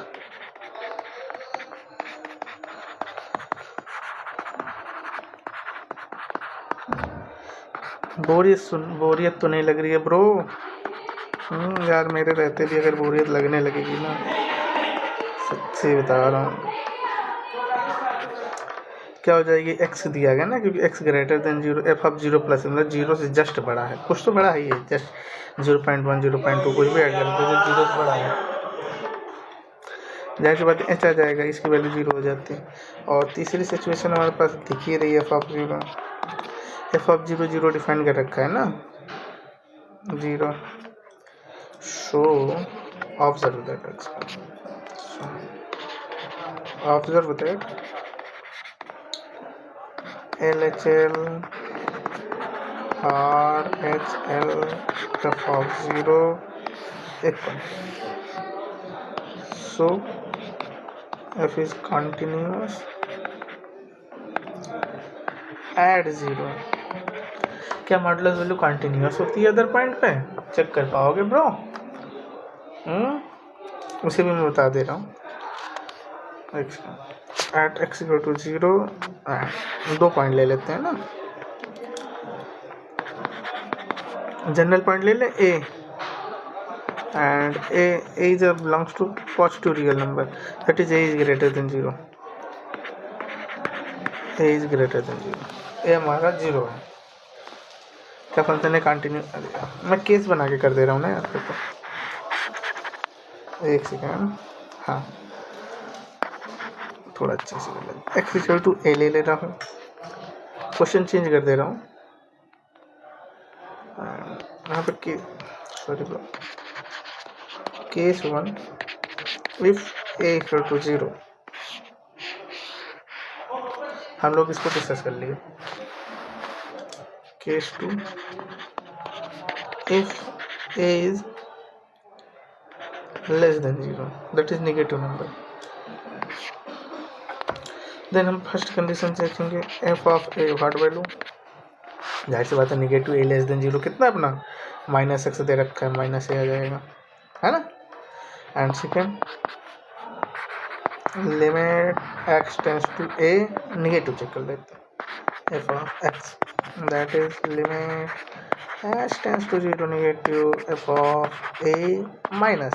[SPEAKER 1] बोरियत तो नहीं लग रही है ब्रो? यार मेरे रहते भी अगर बोरियत लगने लगेगी ना, सच्ची बता रहा हूँ। क्या हो जाएगी, एक्स दिया गया ना, क्योंकि x greater than 0 f of 0 plus, मतलब 0 से जस्ट बड़ा है, कुछ तो बड़ा है ये, जस्ट 0.1 0.2 कुछ भी ऐड कर दो, 0 से बड़ा है, जाहिर सी बात एच आ जाएगा, इसकी वैल्यू 0 हो जाती है। और तीसरी सिचुएशन हमारे पास दिख ही रही है, एफ ऑफ 0 0 डिफाइन कर रखा है ना, 0। So observe that LHL RHL f of 0 equal, so f is continuous at 0। क्या मॉडुलस वैल्यू कंटिन्यूअस होती है अदर पॉइंट पे? चेक कर पाओगे ब्रो? उसे भी मैं बता दे रहा हूँ। एट एक्स इक्वल टू 0 दो पॉइंट ले लेते हैं ना, जनरल पॉइंट ले लें a, and a is belongs to positive real number, that is a is greater than 0, a is greater than 0, a हमारा 0 है। क्या फंक्शन है कंटिन्यू। मैं केस बना के कर दे रहा हूँ ना यार, तो एक सेकेंड। हाँ, थोड़ा अच्छे से कर लेते। एक्स इक्वल टू ए ले रहा हूँ, क्वेश्चन चेंज कर दे रहा हूँ यहाँ पर के, sorry bro, case 1 if a equal to 0। हम लोग इसको डिस्कस कर लिए। Case 2 if a is less than 0, that is negative number. Then हम फर्स्ट कंडीशन देखेंगे, f of a what value. जाहिर सी बात है, नेगेटिव ए लेस देन 0 कितना अपना -x दे रखा है, -a आ जाएगा, है ना। And second, limit x tends to a, negative check कर लेते हैं, f of x that is limit x tends to 0 negative f of a minus.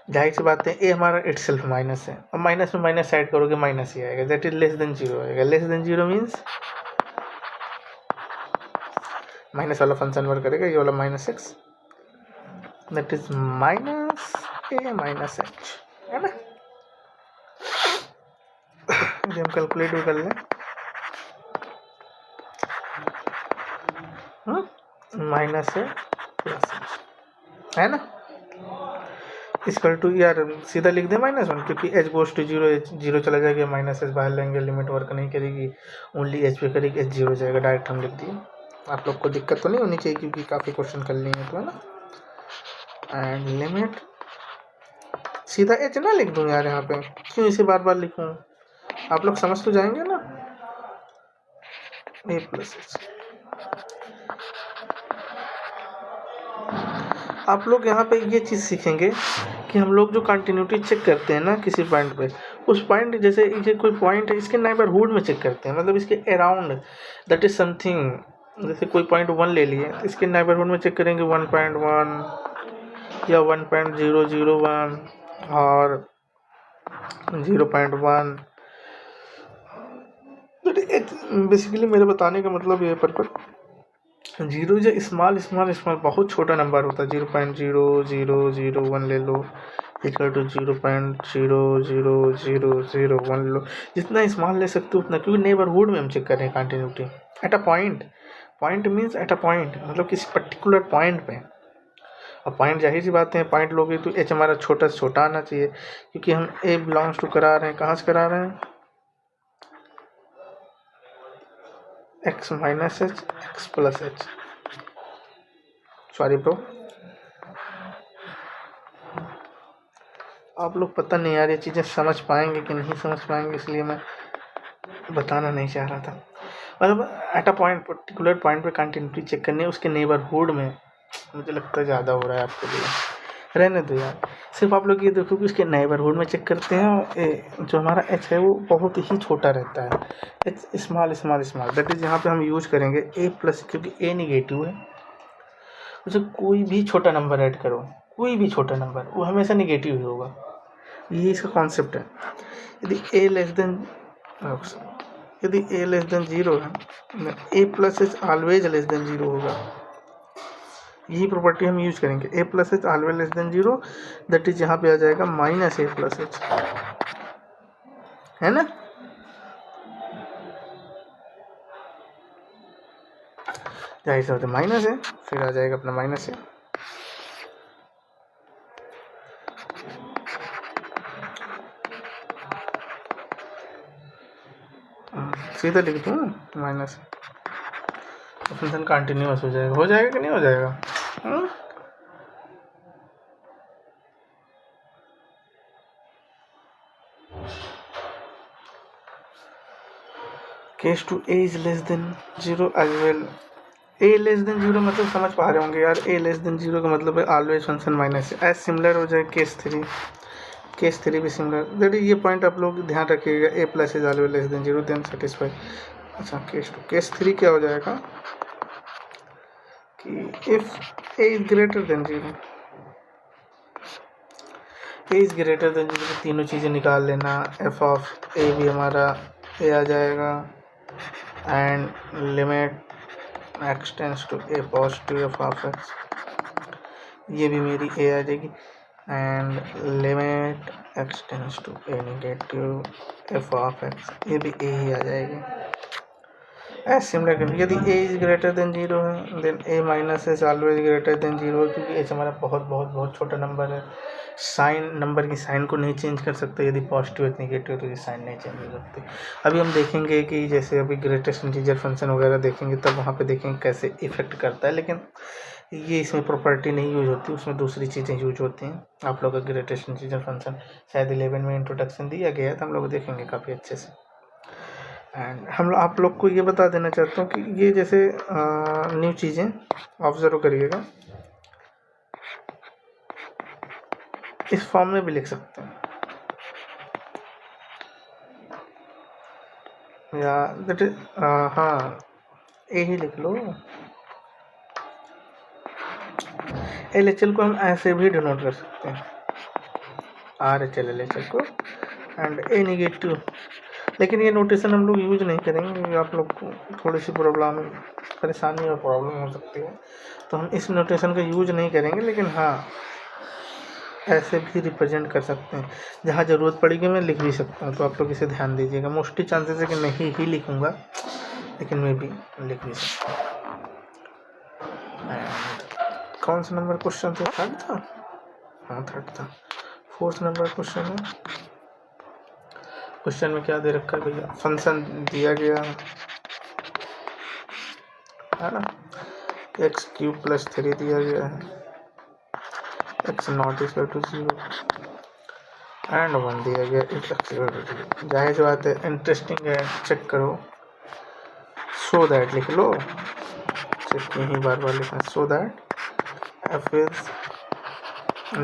[SPEAKER 1] जाहिर सी बात है, ए हमारा इटसेल्फ माइनस है, और माइनस में माइनस ऐड करोगे माइनस ही आएगा, दैट इज लेस देन 0 आएगा। लेस देन 0 मीन्स माइनस वाला फंक्शन वर्क करेगा, ये वाला -x, that is -a minus h, है ना। ये हम कैलकुलेट भी कर लें, -a प्लस h, है ना। इक्वल टू, यार सीधा लिख दे -1, क्योंकि h गोस टू 0, जीरो चला जाएगा, -s बाहर लेंगे, लिमिट वर्क नहीं करेगी, ओनली h पे करेगी, h 0 जाएगा, डायरेक्ट हम लिख दिए। आप लोग को दिक्कत तो नहीं होनी चाहिए, क्योंकि काफ़ी क्वेश्चन कर लिए हैं तो, है ना। एंड लिमिट, सीधा h ना लिख दूँ यार, यहाँ पे क्यों इसे बार बार लिखूँ, आप लोग समझ तो जाएंगे ना। a प्लस h, आप लोग यहाँ पे ये चीज़ सीखेंगे कि हम लोग जो कंटिन्यूटी चेक करते हैं ना किसी पॉइंट पे, उस पॉइंट, जैसे ये कोई पॉइंट है, इसके नेबरहुड में चेक करते हैं, मतलब इसके अराउंड, दैट इज समथिंग। जैसे कोई पॉइंट 1 ले लिए, तो इसके नेबरहुड में चेक करेंगे 1.1 या 1.001 और 0.1। बेसिकली मेरे बताने का मतलब ये पर्पज, 0 जो स्मॉल स्मॉल स्मॉल बहुत छोटा नंबर होता है, 0.0001 ले लो, इक्वल टू 0.00001 लो, जितना स्मॉल ले सकते हो उतना, क्योंकि नेबरहुड में हम चेक कर रहे हैं continuity at a point. Point means eight a point, मतलब किसी पर्टिकुलर पॉइंट पे। अब पॉइंट, जाहिर सी बात है, पॉइंट लोगे तो एच हमारा छोटा से छोटा आना चाहिए, क्योंकि हम ए बिलोंग्स टू करा रहे हैं, कहाँ से करा रहे हैं, x minus H, x plus H, sorry bro. आप लोग पता नहीं यार ये चीज़ें समझ पाएंगे कि नहीं समझ पाएंगे, इसलिए मैं बताना नहीं चाह रहा था। मतलब eight a point, particular point पे कंटिन्यूटी चेक करनी है, उसके नेबरहुड में। मुझे लगता है ज़्यादा हो रहा है आपके लिए, रहने दो यार। सिर्फ आप लोग ये देखो कि उसके नेबरहुड में चेक करते हैं, जो हमारा एच है वो बहुत ही छोटा रहता है, H small small small, that is यहाँ पे हम यूज करेंगे ए प्लस, क्योंकि ए निगेटिव है, उसे कोई भी छोटा नंबर ऐड करो, कोई भी छोटा नंबर, वो हमेशा निगेटिव ही होगा, यही इसका कॉन्सेप्ट है। यदि ए लेस देन, यदि ए लेस देन 0 है, a plus h always less than 0 होगा, यही प्रॉपर्टी हम यूज करेंगे, a plus h always less than 0, that is यहाँ पे आ जाएगा -a प्लस एच, है ना। जाहिर सी बात है, माइनस है, फिर आ जाएगा अपना -a। सीधा लिख दूँ माइनस, फंक्शन कंटिन्यूअस हो जाएगा कि नहीं हो जाएगा। Case two a is less than 0 as well. A less than 0 मतलब समझ पा रहे होंगे यार, ए लेस देन 0 का मतलब है ऑलवेज फंक्शन माइनस है। एज सिमिलर हो जाए केस 3, केस 3 भी सिमिलर, दैट ये पॉइंट आप लोग ध्यान रखिएगा, a plus is always less than 0 then satisfy. अच्छा, केस 3 क्या हो जाएगा कि if a is greater than 0, a is greater than 0, तीनों चीज़ें निकाल लेना, एफ ऑफ ए भी हमारा ए आ जाएगा, and limit x tends to a positive f of x, ये भी मेरी ए आ जाएगी। And limit x tends to a negative f of x, ये भी ए ही आ जाएगी। एज सिमिलर यदि a इज ग्रेटर देन 0 है then a minus s always greater than 0, क्योंकि h हमारा बहुत बहुत बहुत छोटा नंबर है। साइन नंबर की साइन को नहीं चेंज कर सकते, यदि पॉजिटिव है नेगेटिव तो ये साइन नहीं चेंज हो सकती। अभी हम देखेंगे कि जैसे अभी ग्रेटेस्ट इंटीजर फंक्शन वगैरह देखेंगे तब वहाँ पे देखेंगे कैसे इफेक्ट करता है, लेकिन ये इसमें प्रॉपर्टी नहीं यूज होती, उसमें दूसरी चीज़ें यूज होती हैं। आप लोग का ग्रेटेस्ट इंटीजर फंक्शन शायद 11 में इंट्रोडक्शन दिया गया है, तो हम लोग देखेंगे काफ़ी अच्छे से। एंड हम आप लोग को ये बता देना चाहता हूँ कि ये जैसे न्यू चीज़ें ऑब्जर्व करिएगा, इस फॉर्म में भी लिख सकते हैं, या दैट इज हाँ यही लिख लो। LHL को हम ऐसे भी डिनोट कर सकते हैं, RHL LHL को एंड ए नेगेटिव, लेकिन ये नोटेशन हम लोग यूज नहीं करेंगे, आप लोग को थोड़ी सी प्रॉब्लम परेशानी और प्रॉब्लम हो सकती है, तो हम इस नोटेशन का यूज नहीं करेंगे। लेकिन हाँ ऐसे भी रिप्रेजेंट कर सकते हैं, जहाँ ज़रूरत पड़ेगी मैं लिख भी सकता हूँ, तो आप लोग इसे ध्यान दीजिएगा। मोस्टली चांसेस है कि नहीं ही लिखूँगा, लेकिन मैं भी लिख भी सकता हूँ। कौन सा नंबर क्वेश्चन था? थर्ड था, हाँ थर्ड था। फोर्थ नंबर क्वेश्चन है। क्वेश्चन में क्या दे रखा है भैया? फंक्शन दिया गया है ना, x³ + 3 दिया गया है, x0 = 0 एंड 1 दिया गया, x0। जाहिर बात है इंटरेस्टिंग है, चेक करो। सो दैट लिख लो, चेक यहीं बार बार लिखना, सो that f is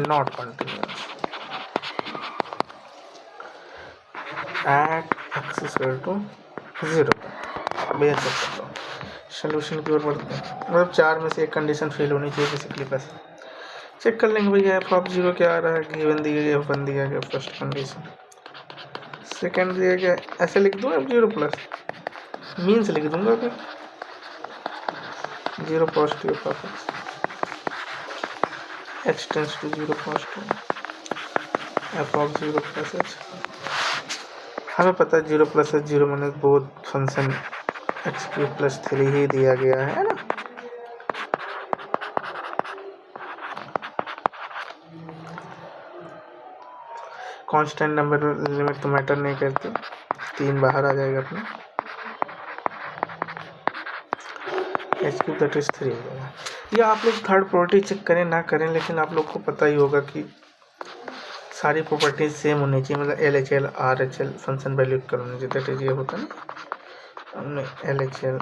[SPEAKER 1] not continuous at x = 0। भैया चेक कर लो, सोल्यूशन की ओर बढ़ते हैं। मतलब 4 में से एक कंडीशन फेल होनी चाहिए बेसिकली, बस चेक कर लेंगे भैया। f(0) क्या आ रहा है, गिवन दिया गया, f1 दिया गया, फर्स्ट कंडीशन। सेकंड दिया गया, ऐसे लिख दूँ f0 + मीन्स लिख दूंगा, फिर 0 positive f of x tends to 0 positive f of 0 + h। हमें पता है 0 + h 0 minus both function x³ + 3 ही दिया गया है ना। कांस्टेंट नंबर लिमिट तो मैटर नहीं करती, 3 बाहर आ जाएगा अपना, h³ दैट इज 3 हो जाएगा। या आप लोग थर्ड प्रॉपर्टी चेक करें ना करें, लेकिन आप लोग को पता ही होगा कि सारी प्रॉपर्टीज सेम होनी चाहिए, मतलब LHL RHL function value equal होनी चाहिए, दैट इज ये होता है ना। हमने LHL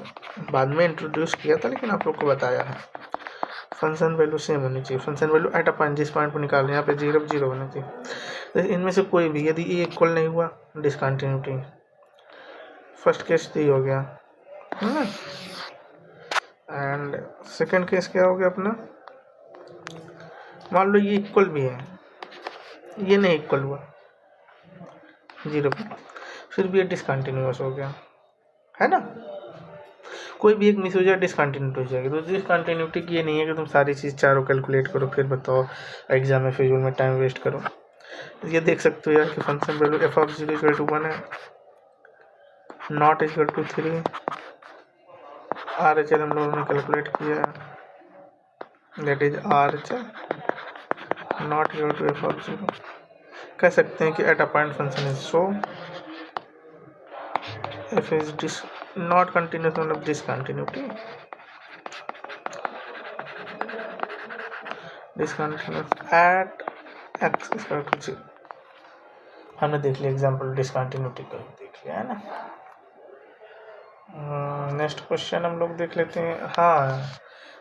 [SPEAKER 1] बाद में इंट्रोड्यूस किया था, लेकिन आप लोग को बताया है फंक्शन वैल्यू सेम होनी चाहिए। Function value eight a point, जिस पॉइंट पर निकाल रहे हैं, यहाँ पे 0 होना चाहिए। तो इनमें से कोई भी यदि ये इक्वल नहीं हुआ, डिसकंटिन्यूटी। फर्स्ट केस तो ये हो गया है ना, एंड सेकंड केस क्या हो गया अपना, मान लो ये इक्वल भी है, ये नहीं इक्वल हुआ 0 पे, फिर भी ये डिसकंटिन्यूअस हो गया है ना। कोई भी एक मिस हो जाए डिसकंटिन्यूटी हो जाएगी। तो डिसकंटिन्यूटी की ये नहीं है कि तुम सारी चीज़ चारों कैलकुलेट करो फिर बताओ एग्जाम में फिजूल में टाइम वेस्ट करो। ये देख सकते हो यार कि फंक्शन वैल्यू f(0) = 1 है, नॉट = 3, RHL हम लोगों ने कैलकुलेट किया है, that is RHL not = f(0). कह सकते हैं कि eight a point function is so f is not continuous, मतलब डिसकंटिन्यूटी, डिसकंटिन्यूस एट x = 0। हमने देख लिया एग्जाम्पल डिसकंटिन्यूटी का देख लिया है ना। नेक्स्ट क्वेश्चन हम लोग देख लेते हैं। हाँ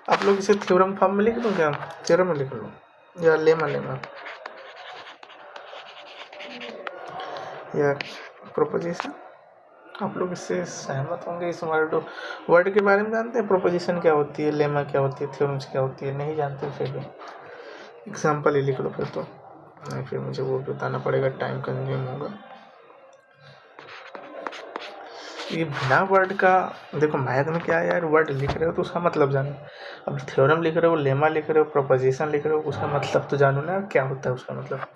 [SPEAKER 1] आप लोग इसे थ्योरम फॉर्म में लिख दूँ क्या, थ्योरम में लिख लो या लेमा या प्रोपोजिशन। आप लोग इससे सहमत होंगे, इस वर्ड के बारे में जानते हैं, प्रोपोजिशन क्या होती है, लेमा क्या होती है, थ्योरम्स क्या होती है, नहीं जानते फिर भी एग्जाम्पल ही लिख लो फिर, तो नहीं फिर मुझे वो बताना पड़ेगा, टाइम कंज्यूम होगा। ये बिना वर्ड का, देखो मैथ में क्या है यार, वर्ड लिख रहे हो तो उसका मतलब जानो। अब थ्योरम लिख रहे हो, लेमा लिख रहे हो, प्रोपोजिशन लिख रहे हो, उसका मतलब तो जानो ना क्या होता है उसका मतलब।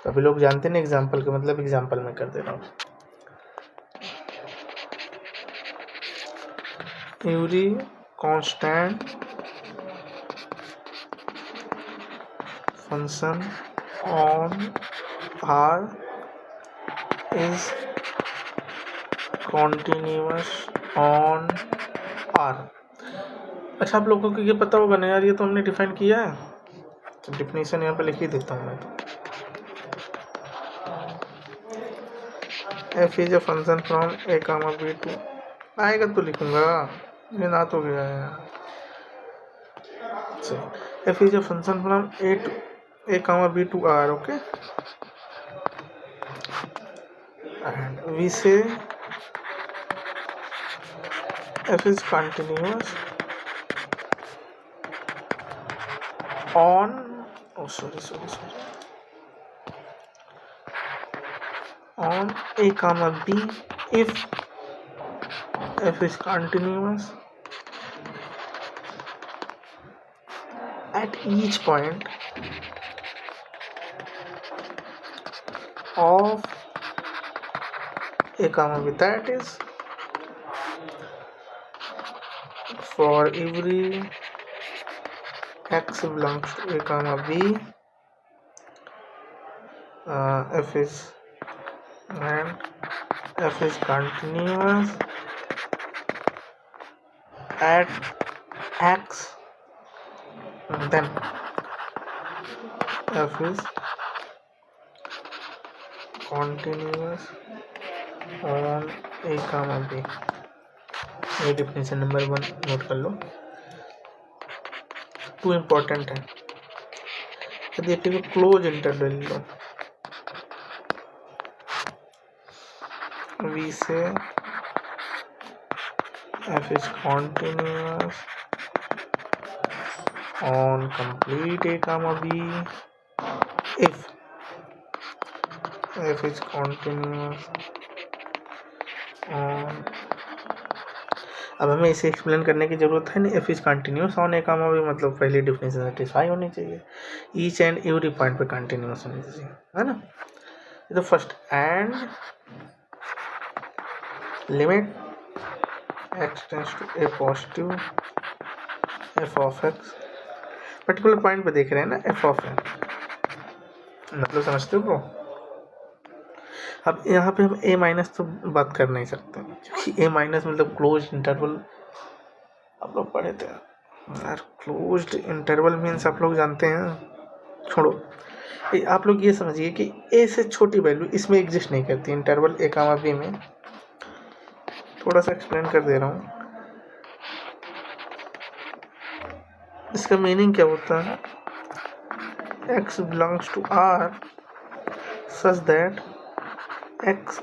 [SPEAKER 1] तो अभी लोग जानते नहीं एग्जाम्पल का मतलब, एग्जाम्पल में कर दे रहा हूँ। Every constant function on R is continuous on R. अच्छा, आप लोगों को ये पता होगा ना यार, ये तो हमने डिफाइन किया है, तो डिफिनेशन यहाँ पे लिख ही देता हूँ मैं। तो f is a function from a comma b to, आएगा तो लिखूंगा, ये ना तो गया है यार। F is a function from a comma b to R, okay, and we say f is continuous on, oh sorry, on a comma b if f is continuous at each point of a comma b, that is for every x belongs to a comma b, f is continuous at x, then f is continuous on a comma b। ये definition number 1 note कर लो, to important है। यदि एक close interval low, we से f is continuous on complete a comma b if f is continuous on, अब हमें इसे explain करने की जरूरत है नहीं, f is continuous on a comma b मतलब पहली डिफिनेशन सेटिस्फाई होनी चाहिए, ईच एंड एवरी पॉइंट पे कंटिन्यूस होनी चाहिए, है ना। तो first and limit x tends to a positive f of x, particular point पे देख रहे हैं ना f ऑफ x, मतलब समझते हो ब्रो। अब यहाँ पे हम a माइनस तो बात कर नहीं सकते, क्योंकि a माइनस मतलब क्लोज इंटरवल, आप लोग पढ़े थे यार, क्लोज्ड इंटरवल मीन्स आप लोग जानते हैं, छोड़ो। आप लोग ये समझिए कि a से छोटी वैल्यू इसमें एग्जिस्ट नहीं करती इंटरवल a कामा b में। थोड़ा सा एक्सप्लेन कर दे रहा हूँ, इसका मीनिंग क्या होता है, x belongs to r such that x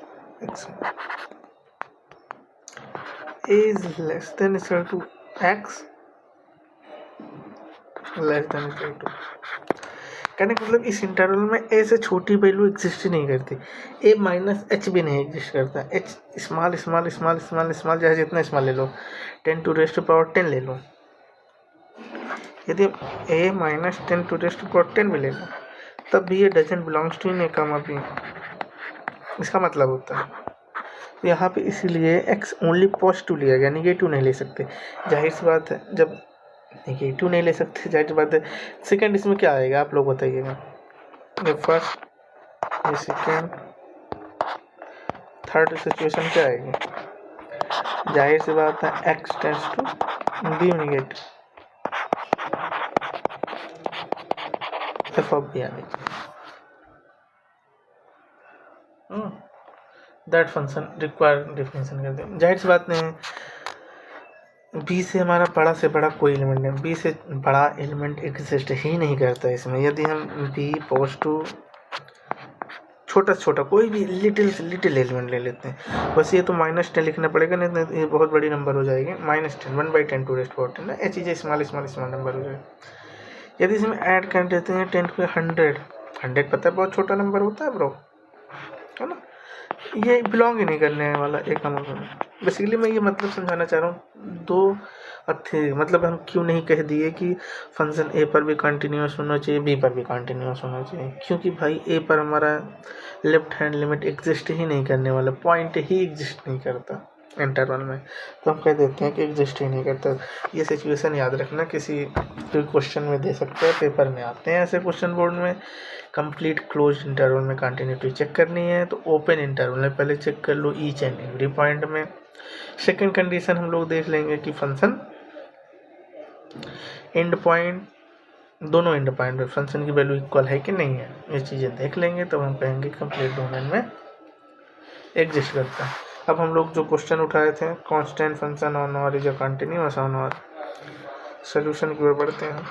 [SPEAKER 1] is less than equal to x less than equal to, कहने का मतलब इस इंटरवल में a से छोटी वैल्यू एग्जिस्ट ही नहीं करती, a माइनस एच भी नहीं एग्जिस्ट करता, h small small small small small चाहे जितना स्मॉल ले लो, 10 to raise to power 10 ले लो, यदि a minus 10 to raise to power 10 भी ले लो, तब भी ये doesn't belongs to in a comma b, इसका मतलब होता है। तो यहाँ पे इसीलिए x ओनली पॉजिटिव लिया गया, निगेटिव नहीं ले सकते, जाहिर सी बात है, जब निगेटिव नहीं ले सकते जाहिर सी बात है। सेकंड इसमें क्या आएगा आप लोग बताइएगा, ये फर्स्ट, ये सेकंड, थर्ड सिचुएशन क्या आएगी, जाहिर सी बात है x tends to b negative, f of b आने दैट फंक्शन रिक्वायर डिफिनेशन कर दें, जाहिर सी बात नहीं है, बी से हमारा बड़ा से बड़ा कोई एलिमेंट नहीं, बी से बड़ा एलिमेंट एग्जिस्ट ही नहीं करता इसमें। यदि हम बी पॉजिटिव छोटा से छोटा कोई भी लिटिल से लिटिल एलिमेंट ले लेते हैं, बस ये तो -10 लिखना पड़ेगा, नहीं तो ये बहुत बड़ी नंबर हो जाएगी, -10 1/10 टू रेस्ट पावर 10 ना, ये चीज़ें स्मॉल स्मॉल स्मॉल नंबर हो जाएगा। यदि इसमें ऐड कर देते हैं 10 to 100, 100 पता है बहुत छोटा नंबर होता है ब्रो, है ना, ये बिलोंग ही नहीं करने वाला ए कॉमा बी में। बेसिकली मैं ये मतलब समझाना चाह रहा हूँ, दो थे मतलब हम क्यों नहीं कह दिए कि फंक्शन ए पर भी कंटिन्यूस होना चाहिए, बी पर भी कंटिन्यूस होना चाहिए, क्योंकि भाई ए पर हमारा लेफ्ट हैंड लिमिट एग्जिस्ट ही नहीं करने वाला, पॉइंट ही एग्जिस्ट नहीं करता इंटरवल में, तो हम कह देते हैं कि एग्जिस्ट ही नहीं करता। ये सिचुएशन याद रखना, किसी क्वेश्चन में दे सकते हैं, पेपर में आते हैं ऐसे क्वेश्चन बोर्ड में। कंप्लीट क्लोज इंटरवल में कंटिन्यूटी चेक करनी है तो ओपन इंटरवल में पहले चेक कर लो ईच एंड एवरी पॉइंट में। सेकंड कंडीशन हम लोग देख लेंगे कि फंक्शन एंड पॉइंट, दोनों एंड पॉइंट में फंक्शन की वैल्यू इक्वल है कि नहीं है, ये चीज़ें देख लेंगे तब हम कहेंगे कंप्लीट डोमेन में एग्जिस्ट करता है। अब हम लोग जो क्वेश्चन उठाए थे, कांस्टेंट फंक्शन ऑन और इज कंटिन्यूअस ऑन और, सोल्यूशन की ओर बढ़ते हैं।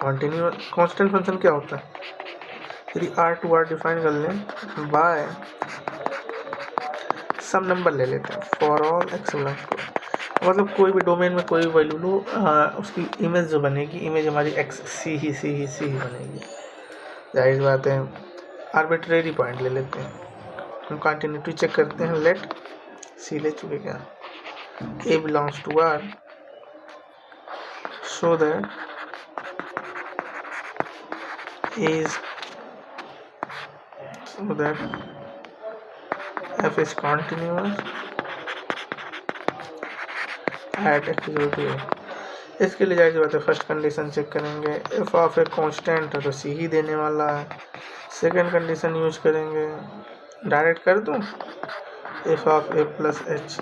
[SPEAKER 1] कंटिन्यूअस कांस्टेंट फंक्शन क्या होता है, यदि आर टू आर डिफाइन कर लें बाय सम नंबर ले लेते हैं for all x belongs to, मतलब कोई भी डोमेन में कोई भी वैल्यू लो, उसकी इमेज जो बनेगी, इमेज हमारी एक्स सी ही बनेगी, जाहिर बात है। आर्बिट्रेरी पॉइंट ले लेते हैं, हम कंटिन्यूटी चेक करते हैं, लेट सी ले चुके क्या, a belongs to R, so that f is continuous at x equal to a। इसके लिए जाहिर बात है फर्स्ट कंडीशन चेक करेंगे, एफ ऑफ ए कांस्टेंट है तो सी ही देने वाला है। सेकंड कंडीशन यूज करेंगे, डायरेक्ट कर दूं, F of a plus H,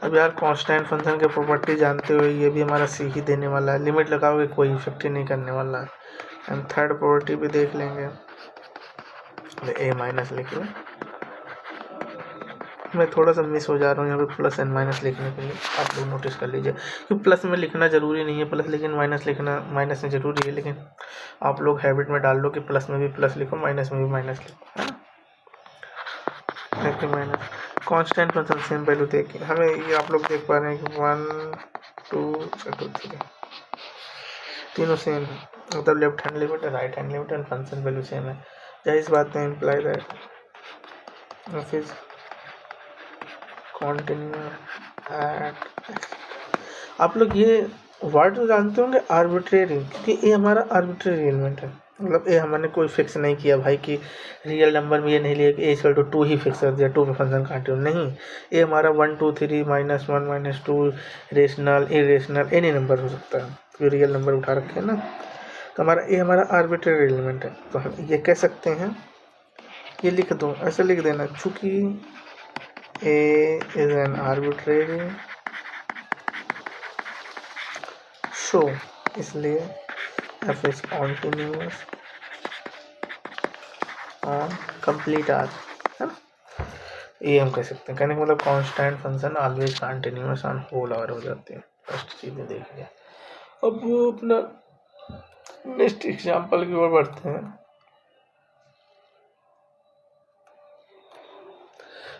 [SPEAKER 1] अब यार कांस्टेंट फंक्शन के प्रॉपर्टी जानते हुए ये भी हमारा सी ही देने वाला है, लिमिट लगाओगे कोई इफेक्ट ही नहीं करने वाला है। एंड थर्ड प्रॉपर्टी भी देख लेंगे, ए माइनस लिखिए, मैं थोड़ा सा मिस हो जा रहा हूँ यहाँ पे प्लस एंड माइनस लिखने के लिए, आप लोग नोटिस कर लीजिए कि प्लस में लिखना ज़रूरी नहीं है, प्लस लेकिन माइनस लिखना, माइनस में ज़रूरी है, लेकिन आप लोग हैबिट में डाल लो कि प्लस में भी प्लस लिखो, माइनस में भी माइनस लिखो, है ना। Minus constant function same value देखिए, हमें ये आप लोग देख पा रहे हैं कि 1 2 3 तीनों सेम है, मतलब लेफ्ट हैंड लिमिट है, right hand limit and function value same है। जाहिर इस बात में इम्प्लाई दैट फिर कंटिन्यूअस एट, आप लोग ये वर्ड तो जानते होंगे आर्बिट्रेरी, क्योंकि ये हमारा आर्बिट्रेरी एलिमेंट है, मतलब ये हमने कोई फिक्स नहीं किया भाई कि रियल नंबर में ये नहीं लिया कि ए इक्वल टू 2 ही फिक्स कर दिया, 2 पे फंक्शन कंटिन्यू नहीं, ये हमारा 1 2 3 -1 -2 रेशनल इरेशनल एनी नंबर हो सकता है, कोई रियल नंबर उठा रखे हैं ना, तो हमारा ये हमारा आर्बिट्रेरी एलिमेंट है। तो हम ये कह सकते हैं, ये लिख दो, ऐसे लिख देना, चूँकि a is an arbitrary show, इसलिए f is continuous on complete R, है ना, ये हम कह सकते हैं। कहने का मतलब constant function always continuous on whole our हो जाती है। फर्स्ट चीज़ें देखिए, अब वो अपना नेक्स्ट एग्जाम्पल की ओर बढ़ते हैं।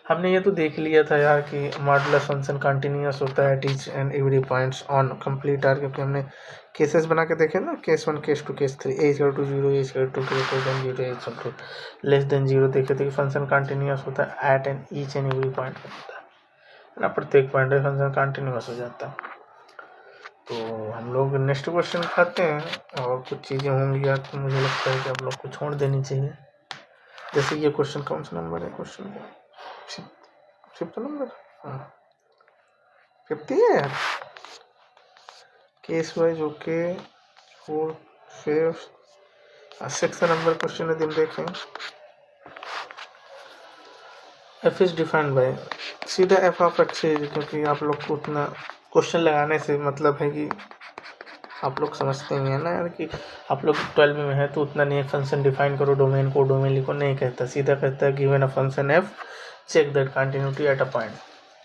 [SPEAKER 1] हमने ये तो देख लिया था यार कि मॉडुलस फंक्शन कंटिन्यूस होता है at each and every points on complete R, क्योंकि हमने केसेस बना के देखे ना, case 1 case 2 case 3, a equal to 0 a equal to greater than 0 a equal to less than 0, देखे थे कि फंक्शन कंटिन्यूस होता है at and each and every point होता है ना, प्रत्येक पॉइंट पे फंक्शन कंटिन्यूस हो जाता है। तो हम लोग नेक्स्ट क्वेश्चन खाते हैं, और कुछ चीज़ें होंगी यार तो मुझे लगता है कि आप लोग को छोड़ देनी चाहिए। जैसे ये क्वेश्चन कौन सा नंबर है, क्वेश्चन का 5th नंबर, हाँ 50 है यार, case wise okay, 4 5 6 number question है, दिन देखें। एफ इज डिफाइंड बाय, सीधा एफ ऑफ एक्स, क्योंकि आप लोग को उतना क्वेश्चन लगाने से मतलब है कि आप लोग समझते ही हैं ना यार कि आप लोग 12 में है तो उतना नहीं, एक फंक्शन डिफाइन करो, डोमेन को डोमेन लिखो, नहीं कहता, सीधा कहता है given a function f check that continuity at a point,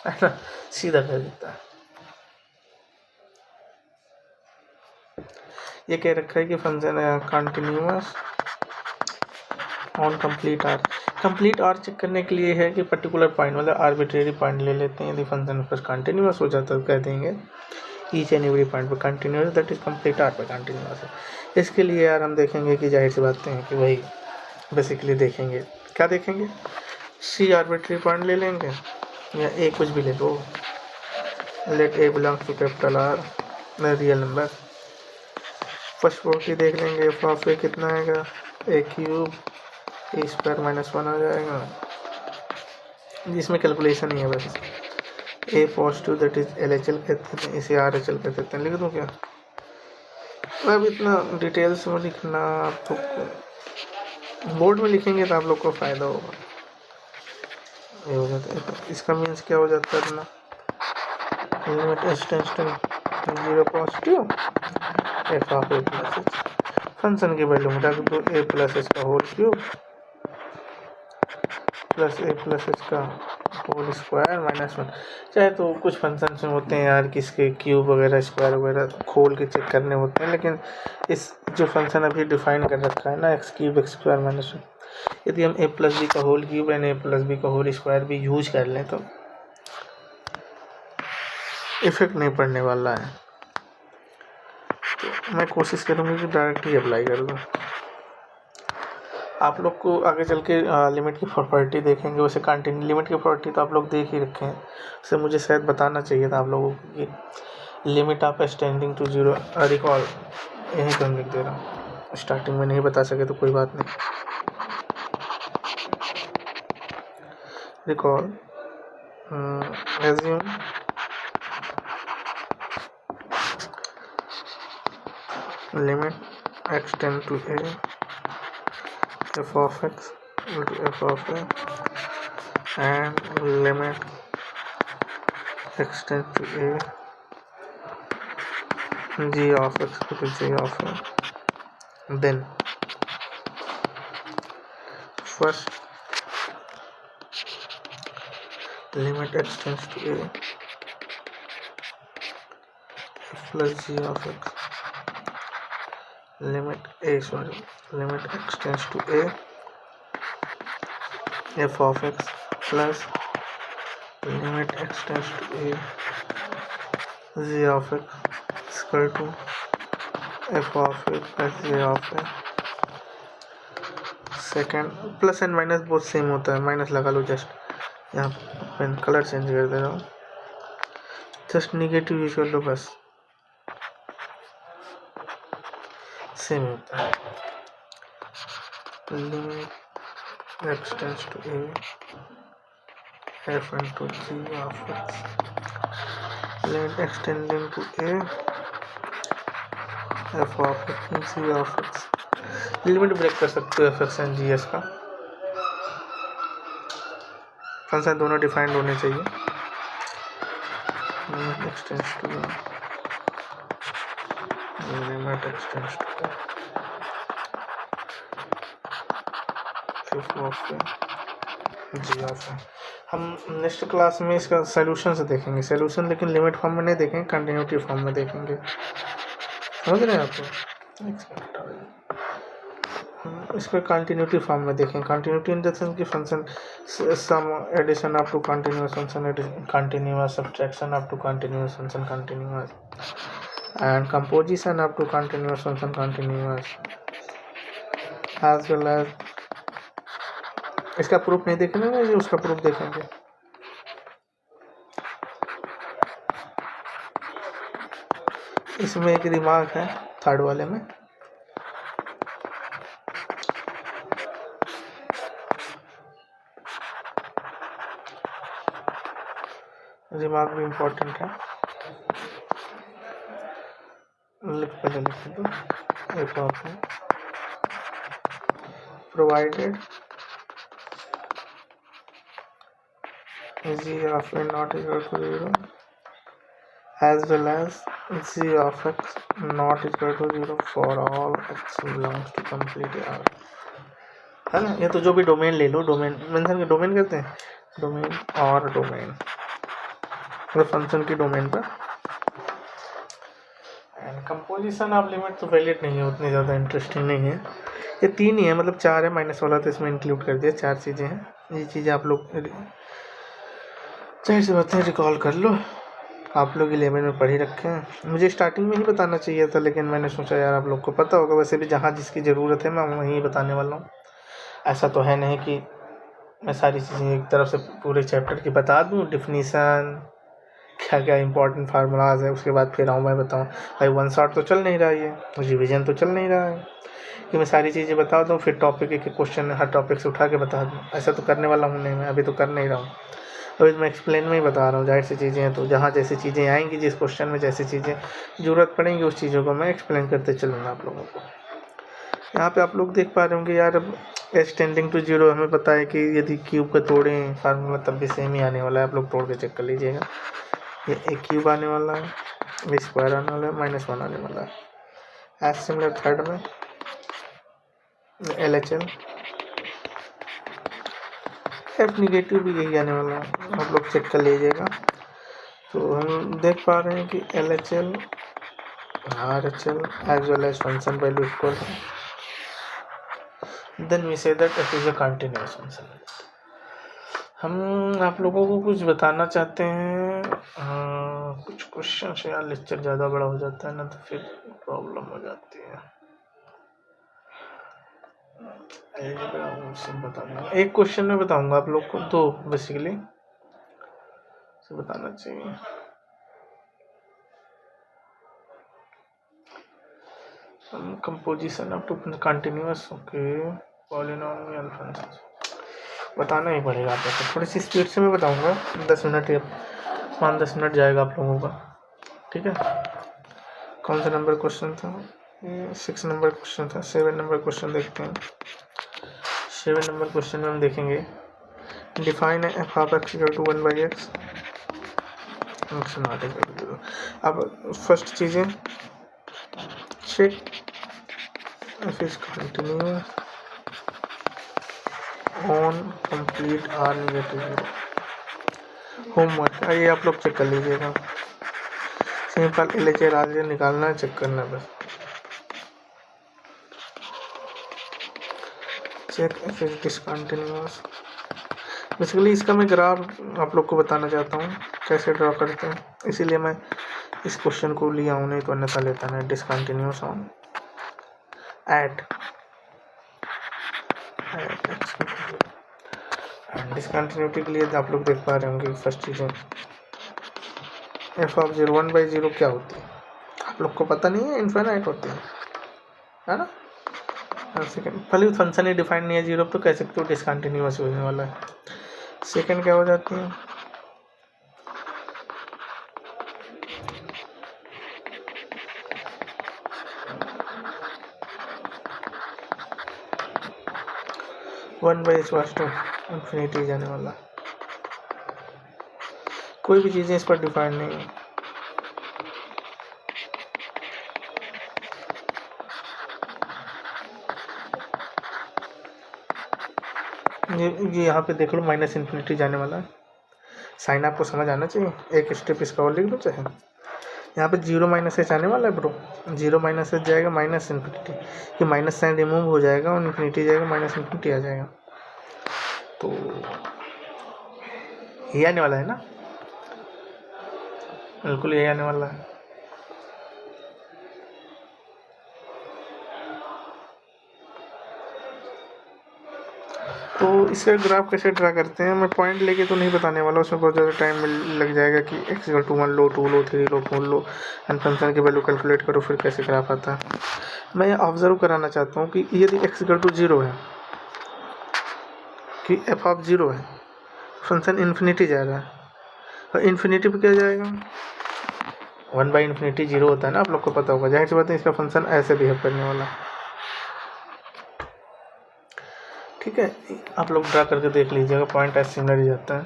[SPEAKER 1] है ना, सीधा कह देता है। ये कह रखा है कि फंक्शन है continuous on complete R. Complete R check करने के लिए है कि पर्टिकुलर पॉइंट, मतलब आर्बिट्रेरी पॉइंट ले लेते हैं, यदि फंक्शन पर कंटिन्यूअस हो जाता है तो कह देंगे ईच एंड एवरी पॉइंट पे continuous, that is complete R पे कंटिन्यूस है। इसके लिए यार हम देखेंगे कि जाहिर सी बातें हैं कि वही बेसिकली देखेंगे, क्या देखेंगे, सी आर्बिट्री पॉइंट ले लेंगे या ए कुछ भी ले लो, let a belongs to capital R real number. First property देख लेंगे, एफ ऑफ ए कितना आएगा, a cube a square minus 1 आ जाएगा, जिसमें कैलकुलेशन ही है बस। A positive that is LHL कहते हैं, इसे RHL कहते हैं, लिख दूँ क्या? अब इतना डिटेल्स में लिखना आप लोग को, बोर्ड में लिखेंगे तो आप लोग को फ़ायदा होगा। ये हो जाता है, इसका मीन्स क्या हो जाता है अपना, limit s tends to 0 positive f of a plus h, function की वैल्यू में रख दो ए प्लस एच का whole cube plus a plus h का होल स्क्वायर माइनस 1। चाहे तो कुछ फंक्शन में होते हैं यार किसके क्यूब वगैरह स्क्वायर वगैरह खोल के चेक करने होते हैं, लेकिन इस जो फंक्शन अभी डिफाइन कर रखा है ना, x cube x square minus 1, यदि हम ए प्लस बी का whole cube and a plus b का होल स्क्वायर भी यूज कर लें तो इफेक्ट नहीं पड़ने वाला है। तो मैं कोशिश करूँगी कि डायरेक्टली अप्लाई कर दूँ। आप लोग को आगे चल के लिमिट की प्रॉपर्टी देखेंगे, वैसे कंटिन्यू लिमिट की प्रॉपर्टी तो आप लोग देख ही रखे हैं, उससे मुझे शायद बताना चाहिए था आप लोगों को कि limit of x tending to 0 recall, यहीं पर हम लिख दे रहा हूँ, स्टार्टिंग में नहीं बता सके तो कोई बात नहीं। Recall assume limit x tend to a f of x into f of a and limit extend to a g of x to g of a. Then first limit extends to a plus g of x, limit extends to a f of x plus limit extends to a g of x equal to f of a plus g of a। Second plus and minus बहुत same होता है, minus लगा लो, just यहाँ pen colour change कर दे रहा हूँ, just negative use कर लो, बस सेम होता है। Limit extends to a f into g of x, limit extending to a f of x and g of x। Limit break कर सकते हो f x and g s का, function दोनों defined होने चाहिए। Limit x tends to g of है। हम next class में इसका सॉल्यूशन से देखेंगे, सॉल्यूशन लेकिन लिमिट फॉर्म में नहीं देखेंगे, कंटिन्यूटी फॉर्म में देखेंगे, समझ रहे हैं आपको? इसको कंटिन्यूटी फॉर्म में देखें, कंटिन्यूटी इन द सेंस कि function sum addition up to continuous function, continuous subtraction up to continuous function continuous, and composition up to continuous function continuous, as well as इसका प्रूफ नहीं देखेंगे, उसका proof देखेंगे। इसमें एक रिमार्क है third वाले में, रिमार्क भी इम्पोर्टेंट है, पहले लिख दो, एक और provided g of a not equal to 0 as well as g of x not equal to 0 for all x belongs to complete R, है ना? ये तो जो भी डोमेन ले लो, डोमेन मेंशन के डोमेन कहते हैं, डोमेन और डोमेन मतलब फंक्शन की डोमेन पर, एंड कंपोजिशन ऑफ लिमिट तो वैलिड नहीं है, उतनी ज़्यादा इंटरेस्टिंग नहीं है, ये तीन ही है, मतलब चार है, माइनस वाला तो इसमें इंक्लूड कर दिया, चार चीज़ें हैं, ये चीज़ें आप लोग जाहिर सी बात है रिकॉल कर लो। आप लोग 11 में पढ़ ही रखे हैं। मुझे स्टार्टिंग में ही बताना चाहिए था, लेकिन मैंने सोचा यार आप लोग को पता होगा, वैसे भी जहाँ जिसकी ज़रूरत है मैं वहीं बताने वाला हूँ। ऐसा तो है नहीं कि मैं सारी चीज़ें एक तरफ से पूरे चैप्टर की बता दूँ, डिफिनीसन क्या क्या इंपॉर्टेंट फार्मूलाज है, उसके बाद फिर आऊँ मैं बताऊँ। भाई वन शॉट तो चल नहीं रहा है, ये रिविजन तो चल नहीं रहा है कि मैं सारी चीज़ें बता दूँ फिर टॉपिक एक क्वेश्चन हर टॉपिक से उठा के बता दूँ। ऐसा तो करने वाला हूँ नहीं, मैं अभी तो कर नहीं रहा हूँ। अभी मैं एक्सप्लेन में ही बता रहा हूँ, जाहिर सी चीज़ें हैं तो जहाँ जैसी चीज़ें आएंगी, जिस क्वेश्चन में जैसी चीज़ें ज़रूरत पड़ेंगी उस चीज़ों को मैं एक्सप्लेन करते चलूँगा आप लोगों को। यहाँ पे आप लोग देख पा रहे होंगे यार, अब एच टेंडिंग टू जीरो हमें पता है कि यदि क्यूब का तोड़ें फार्मूला तब भी सेम ही आने वाला है। आप लोग तोड़ के चेक कर लीजिएगा, ये एक क्यूब आने वाला है, ये स्क्वायर आने वाला है, -1 आने वाला है। एज सिमिलर थर्ड में LHL एफ निगेटिव भी यही आने वाला है, आप लोग चेक कर लीजिएगा। तो हम देख पा रहे हैं कि LHL RHL as well as function value equal है, then we say that it is a continuous function. हम आप लोगों को कुछ बताना चाहते हैं, कुछ क्वेश्चन से यार लेक्चर ज़्यादा बड़ा हो जाता है ना तो फिर प्रॉब्लम हो जाती है। बताऊंगा एक क्वेश्चन में बताऊंगा आप लोग को, दो बेसिकली से बताना चाहिए। Composition of two continuous okay polynomial function बताना ही पड़ेगा आप लोग को, थोड़ी सी स्पीड से मैं बताऊंगा। 10 मिनट या 5-10 मिनट जाएगा आप लोगों का, ठीक है। कौन सा नंबर क्वेश्चन था ये? 6 नंबर क्वेश्चन था। 7 नंबर क्वेश्चन देखते हैं। 7 नंबर क्वेश्चन में हम देखेंगे define f of x equal to 1/x x not equal to 0। अब फर्स्ट चीज़ें check f is continuous on complete R negative 0। Homework ये आप लोग चेक कर लीजिएगा, सिंपल LHL RHL निकालना है, चेक करना है बस। Check f is discontinuous. Basically इसका मैं ग्राफ आप लोग को बताना चाहता हूँ कैसे ड्रॉ करते हैं, इसीलिए मैं इस क्वेश्चन को लिया हूँ, नहीं तो अन्यथा लेता नहीं। डिसकंटिन्यूअस ऑन एट डिसकंटिन्यूटी के लिए आप लोग देख पा रहे होंगे फर्स्ट चीज़ एफ ऑफ 0 1/0 क्या होती है, आप लोग को पता नहीं है, इनफाइनाइट होती है ना। सेकेंड भले फंक्शन ही डिफाइन नहीं है 0 तो कह सकते हो डिसकंटिन्यूअस होने वाला है। सेकेंड क्या हो जाती है 1/(= इंफिनिटी जाने वाला, कोई भी चीज़ें इस पर डिफाइन नहीं है। ये यहाँ पे देख लो -∞ जाने वाला है। साइन आपको समझ आना चाहिए, एक स्टेप इसका और लिख दो चाहे। यहाँ पे 0 - आने वाला है ब्रो, 0 - जाएगा -∞, ये माइनस साइन रिमूव हो जाएगा और इन्फिनिटी जाएगा, -∞ आ जाएगा। तो ये आने वाला है ना, बिल्कुल यही आने वाला है। तो इसका ग्राफ कैसे ड्रा करते हैं, मैं पॉइंट लेके तो नहीं बताने वाला, उसमें बहुत ज़्यादा टाइम लग जाएगा कि x = 1 low, 2 low, 3 low, 4 low and function की वैल्यू कैलकुलेट करो फिर कैसे ग्राफ आता है। मैं ऑब्जर्व कराना चाहता हूँ कि यदि x = 0 है, कि f ऑफ 0 है, फंक्शन इन्फिनिटी जा रहा है, और इन्फिनिटी पे क्या जाएगा 1/∞ 0 होता है ना, आप लोग को पता होगा। जाहिर सी बात है इसका फंक्शन ऐसे बिहेव करने वाला है, ठीक है। आप लोग ड्रा करके देख लीजिएगा, पॉइंट एज सिमिलर ही जाता है।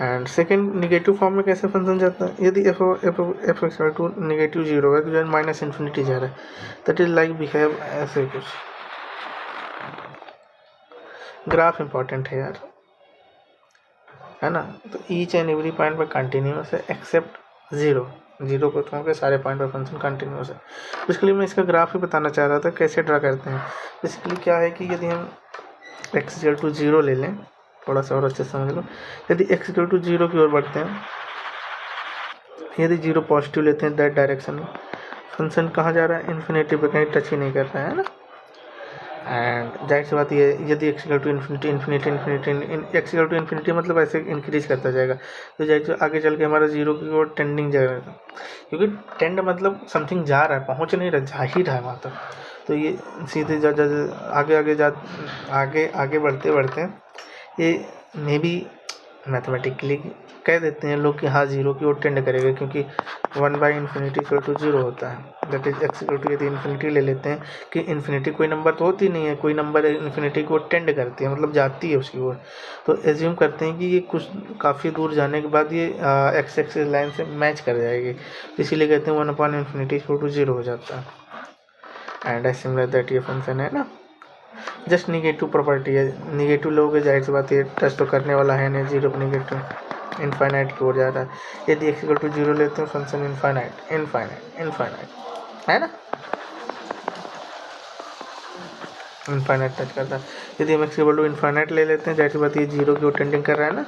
[SPEAKER 1] एंड सेकेंड निगेटिव फॉर्म में कैसे फंक्शन जाता है, यदि f = -0 है तो जो -∞ जा रहा है, दैट इज लाइक बिहेव ऐसे कुछ। ग्राफ इंपॉर्टेंट है यार, है ना। तो ईच एंड एवरी पॉइंट पर कंटिन्यूअस है एक्सेप्ट 0 को छोड़ के सारे पॉइंट पर फंक्शन कंटिन्यूअस है। बेसिकली मैं इसका ग्राफ ही बताना चाह रहा था कैसे ड्रा करते हैं। बेसिकली क्या है कि यदि हम x = 0 ले लें, थोड़ा सा और अच्छे से समझ लो, यदि x = 0 की ओर बढ़ते हैं यदि जीरो पॉजिटिव लेते हैं दैट डायरेक्शन में, फंक्शन कहाँ जा रहा है, इन्फिनिटी पे कहीं टच ही नहीं कर रहा है ना। एंड जाहिर सी बात ये, यदि x equal to infinity infinity infinity x equal to infinity मतलब ऐसे इंक्रीज करता जाएगा, तो जाहिर से आगे चल के हमारा जीरो की ओर टेंडिंग जाएगा, क्योंकि टेंड मतलब समथिंग जा रहा है, पहुंच नहीं रहा, जा ही रहा है वहाँ तक। तो ये सीधे आगे बढ़ते बढ़ते ये मे बी मैथमेटिकली कह देते हैं लोग कि हाँ जीरो की ओर टेंड करेगा, क्योंकि 1/∞ = 0 होता है। That is x equal to, यदि इन्फिनिटी ले लेते हैं कि इन्फिनिटी कोई नंबर तो होती नहीं है, कोई नंबर इन्फिनिटी की ओर टेंड करती है, मतलब जाती है उसकी ओर, तो एज्यूम करते हैं कि ये कुछ काफ़ी दूर जाने के बाद ये एक्स एक्सिस लाइन से मैच कर जाएगी, तो इसीलिए कहते हैं 1/∞ = 0 हो जाता है। एंड आई सिमिलर दैट ये फंक्शन है ना, जस्ट निगेटिव प्रॉपर्टी है, निगेटिव लोगे जाहिर सी बात ये टच तो करने वाला है नहीं, जीरो निगेटिव इनफाइनाइट की ओर जा रहा है। यदि एक्स इक्वल टू 0 लेते हैं फंक्शन इनफाइनाइट है ना, इनफाइनाइट टच करता है। यदि हम एक्स इक्वल टू इनफाइनाइट ले लेते हैं जाहिर सी बात ये जीरो की ओर टेंडिंग कर रहा है ना,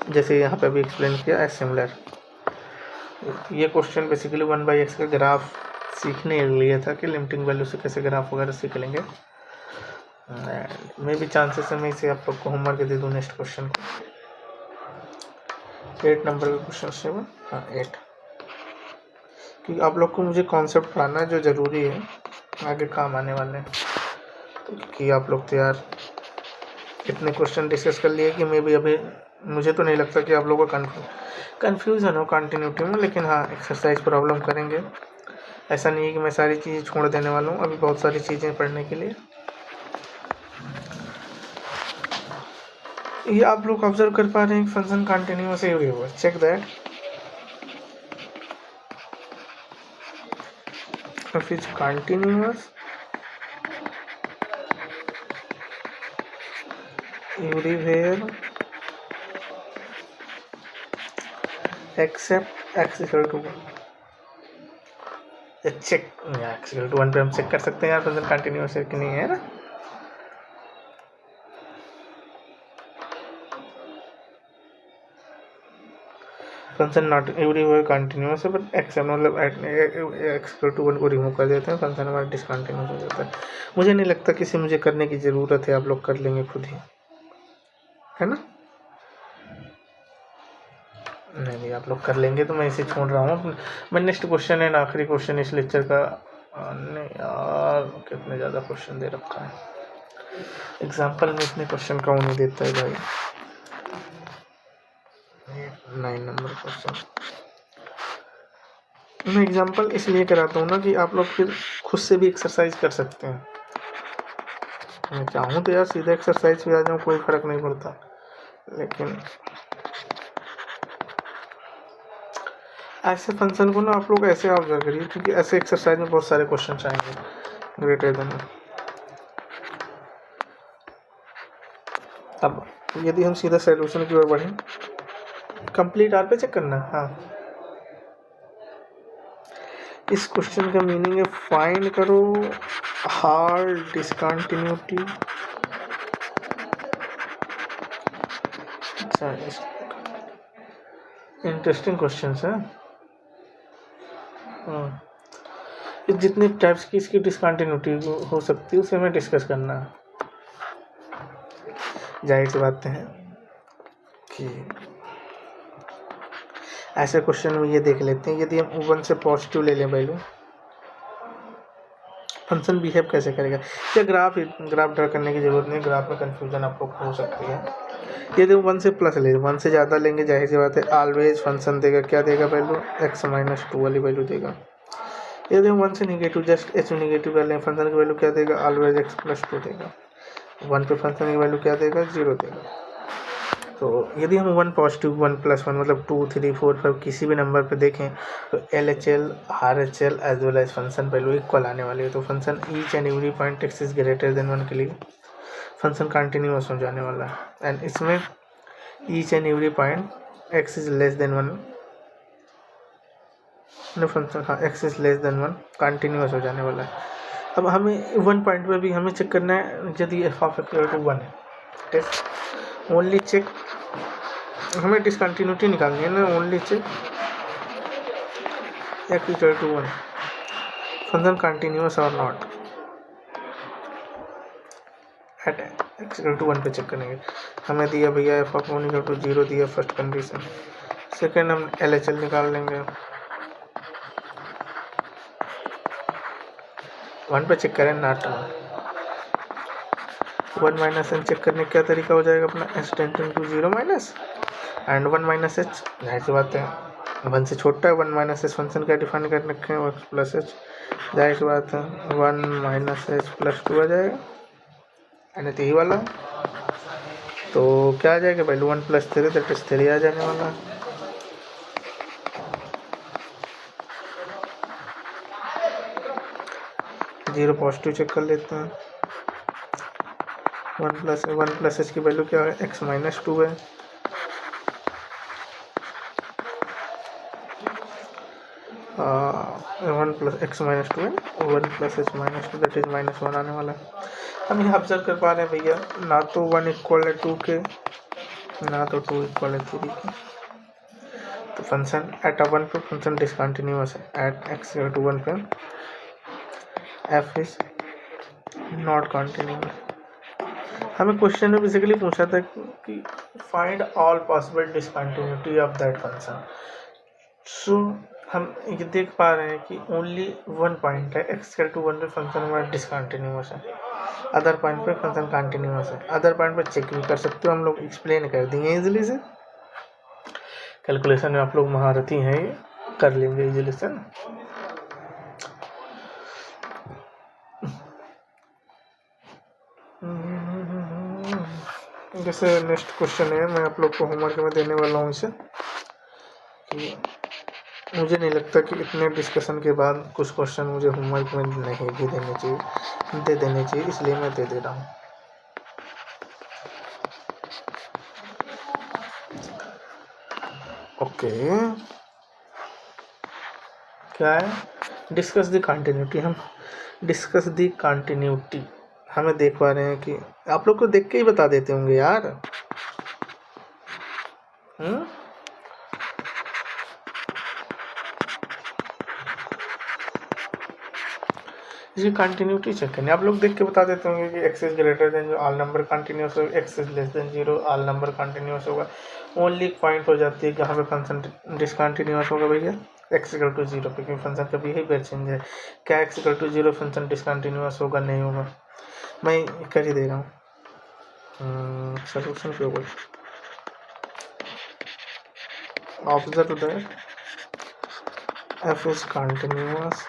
[SPEAKER 1] जैसे यहाँ पे अभी एक्सप्लेन किया है सिमिलर। ये क्वेश्चन बेसिकली 1/x का ग्राफ सीखने के लिए था कि लिमिटिंग वैल्यू से कैसे ग्राफ वगैरह सीख लेंगे। मे भी चांसेस है मैं इसे आप लोग को होमवर्क दे दूँ नेक्स्ट क्वेश्चन को, 8 नंबर का क्वेश्चन 7, हाँ 8, क्योंकि आप लोग को मुझे कॉन्सेप्ट पढ़ाना है जो ज़रूरी है, आगे काम आने वाले हैं। तो कि आप लोग तो यार इतने क्वेश्चन डिस्कस कर लिए कि मे भी अभी मुझे तो नहीं लगता कि आप लोगों को कन्फ्यूज़न हो कंटिन्यूटी में, लेकिन हाँ एक्सरसाइज प्रॉब्लम करेंगे। ऐसा नहीं है कि मैं सारी चीज़ें छोड़ देने वाला हूँ, अभी बहुत सारी चीज़ें पढ़ने के लिए। ये आप लोग ऑब्जर्व कर पा रहे हैं फंक्शन कंटिन्यूअस है हुआ, check that if it's continuous everywhere except x equal to 1। Check x equal to 1 पे हम चेक कर सकते हैं यार फंक्शन कंटिन्यूअस है कि नहीं है ना। फंक्शन नॉट एवरीवेयर कंटिन्यूअस है बट एक्सेप्ट मतलब एक्स इक्वल टू 1 को रिमूव कर देते हैं, फंक्शन हमारा डिसकंटिन्यूअस हो जाता है। मुझे नहीं लगता किसी मुझे करने की ज़रूरत है, आप लोग कर लेंगे खुद ही, है ना। नहीं आप लोग कर लेंगे, तो मैं इसे छोड़ रहा हूँ। मैं नेक्स्ट क्वेश्चन है ना, आखिरी क्वेश्चन इस लेक्चर का। नहीं यार कितने ज़्यादा क्वेश्चन दे रखा है, एग्जाम्पल में इतने क्वेश्चन कौन नहीं देता है भाई। 9 नंबर क्वेश्चन मैं एग्जाम्पल इसलिए कराता हूँ ना कि आप लोग फिर खुद से भी एक्सरसाइज कर सकते हैं। मैं चाहूँ तो यार सीधा एक्सरसाइज पे आ जाऊँ, कोई फ़र्क नहीं पड़ता, लेकिन ऐसे फंक्शन को ना आप लोग ऐसे ऑब्जर्व करिए, क्योंकि ऐसे एक्सरसाइज में बहुत सारे क्वेश्चन आएंगे ग्रेटर देन। अब यदि हम सीधा सॉल्यूशन की ओर बढ़ें, कंप्लीट आर पे चेक करना। हाँ इस क्वेश्चन का मीनिंग है फाइंड करो हार्ड डिसकंटिन्यूटी। अच्छा इंटरेस्टिंग क्वेश्चन है। जितने टाइप्स की इसकी डिसकंटिन्यूटी हो सकती है उसे हमें डिस्कस करना है। जाहिर सी बात है कि ऐसे क्वेश्चन में ये देख लेते हैं, यदि हम 1 से पॉजिटिव ले लें वैल्यू, फंक्शन बिहेव कैसे करेगा। या ग्राफ ड्रा करने की जरूरत नहीं, ग्राफ में कन्फ्यूजन आपको हो सकती है। यदि हम 1 से प्लस ले, 1 से ज़्यादा लेंगे जाहिर सी बात है ऑलवेज फंक्शन देगा, क्या देगा वैल्यू, x-2 वाली वैल्यू देगा। यदि हम 1 से निगेटिव जस्ट h निगेटिव कर लें, फंक्शन की वैल्यू क्या देगा, ऑलवेज x+2 देगा। 1 पे फंक्शन की वैल्यू क्या देगा, 0 देगा। तो यदि हम 1 पॉजिटिव 1+1 मतलब 2 3 4 5 किसी भी नंबर पे देखें तो LHL RHL as well as function value equal आने वाली है। तो function each and every point x is greater than 1 के लिए फंक्शन कंटिन्यूअस हो जाने वाला है, एंड इसमें each and every point x is less then 1 function, हाँ x is less then 1 continuous हो जाने वाला है। अब हमें 1 पॉइंट पे भी हमें चेक करना है, यदि f(x=1) है, टेस्ट ओनली चेक, हमें डिसकंटिन्यूटी निकालनी है ना, only check x equal to 1 function continuous और not at x equal to 1 पे चेक करेंगे। हमें दिया भैया एफ ऑफ 1 इक्वल टू 0 दिया फर्स्ट कंडीशन। सेकेंड हम LHL निकाल लेंगे। 1 पे चेक करें नॉट 1 माइनस एन चेक करने का क्या तरीका हो जाएगा अपना h tending to 0 minus and 1 minus h. जाहिर सी बात है 1 से छोटा है। 1 माइनस एच फंक्शन क्या डिफाइन कर रखे हैं एक्स प्लस एच। जाहिर सी बात है 1 माइनस एच प्लस 2 आ जाएगा एंड यही वाला। तो क्या आ जाएगा वैल्यू 1 प्लस 3 दैट इज 3 आ जाने वाला। जीरो पॉजिटिव चेक कर लेते हैं। 1 प्लस एच की वैल्यू क्या है x माइनस 2 है। वन प्लस एक्स माइनस 2 है। 1 plus H minus 2 that is -1 आने वाला है। हम यहाँ ऑब्जर्व कर पा रहे हैं भैया ना तो 1 इक्वल है 2 के ना तो 2 इक्वल है 3 के। तो फंक्शन एट 1 पे फंक्शन डिसकंटिन्यूअस है। एट x इक्वल टू 1 पे f इज नॉट कंटिन्यूअस। हमें क्वेश्चन में बेसिकली पूछा था कि find all possible discontinuity of that function. So हम ये देख पा रहे हैं कि ओनली वन पॉइंट है x इक्वल टू 1 पे फंक्शन हमारा डिसकंटिन्यूअस है। अदर पॉइंट पे फंक्शन कंटिन्यूअस है। अदर पॉइंट पे चेक भी कर सकते हो हम लोग एक्सप्लेन कर देंगे इजीली से। कैलकुलेशन में आप लोग महारथी हैं ये कर लेंगे इजीली से। जैसे नेक्स्ट क्वेश्चन है मैं आप लोग को होमवर्क में देने वाला हूँ इसे कि मुझे नहीं लगता कि इतने डिस्कशन के बाद कुछ क्वेश्चन मुझे होमवर्क में नहीं भी देने चाहिए, दे देने चाहिए, इसलिए मैं दे रहा हूँ। ओके क्या है डिस्कस द कंटिन्यूटी। हम डिस्कस द कंटिन्यूटी हमें देख पा रहे हैं कि आप लोग को देख के ही बता देते होंगे यार। इसकी कंटिन्यूटी चेक करनी आप लोग देख के बता देते होंगे कि एक्स इज ग्रेटर देन जो ऑल नंबर कंटिन्यूस होगा, x is less than 0 all number continuous होगा। ओनली पॉइंट हो जाती है कि यहाँ पे फंक्शन डिसकंटिन्यूस होगा भैया एक्स इक्वल टू 0 पे, क्योंकि फंक्शन का बिहेवियर चेंज है। क्या x equal to 0 function discontinuous होगा? नहीं होगा। मैं कर ही दे रहा हूँ सॉल्यूशन के ऊपर। Observe that F is continuous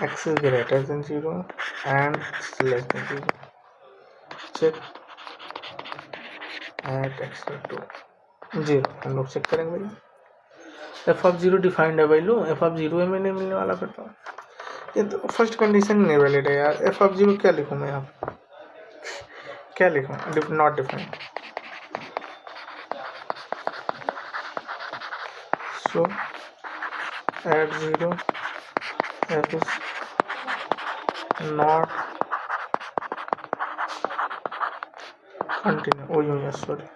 [SPEAKER 1] x is greater than 0 and x is less than 0. check at x equal to 0 हम लोग चेक करेंगे भैया। f ऑफ 0 डिफाइंड है वैल्यू f ऑफ 0 में नहीं मिलने वाला फिर तो ये तो फर्स्ट कंडीशन नहीं वैलिड है यार। f ऑफ 0 क्या लिखूँ मैं यहाँ क्या लिखूँ not defined. So at 0 f is not continue oh yes sorry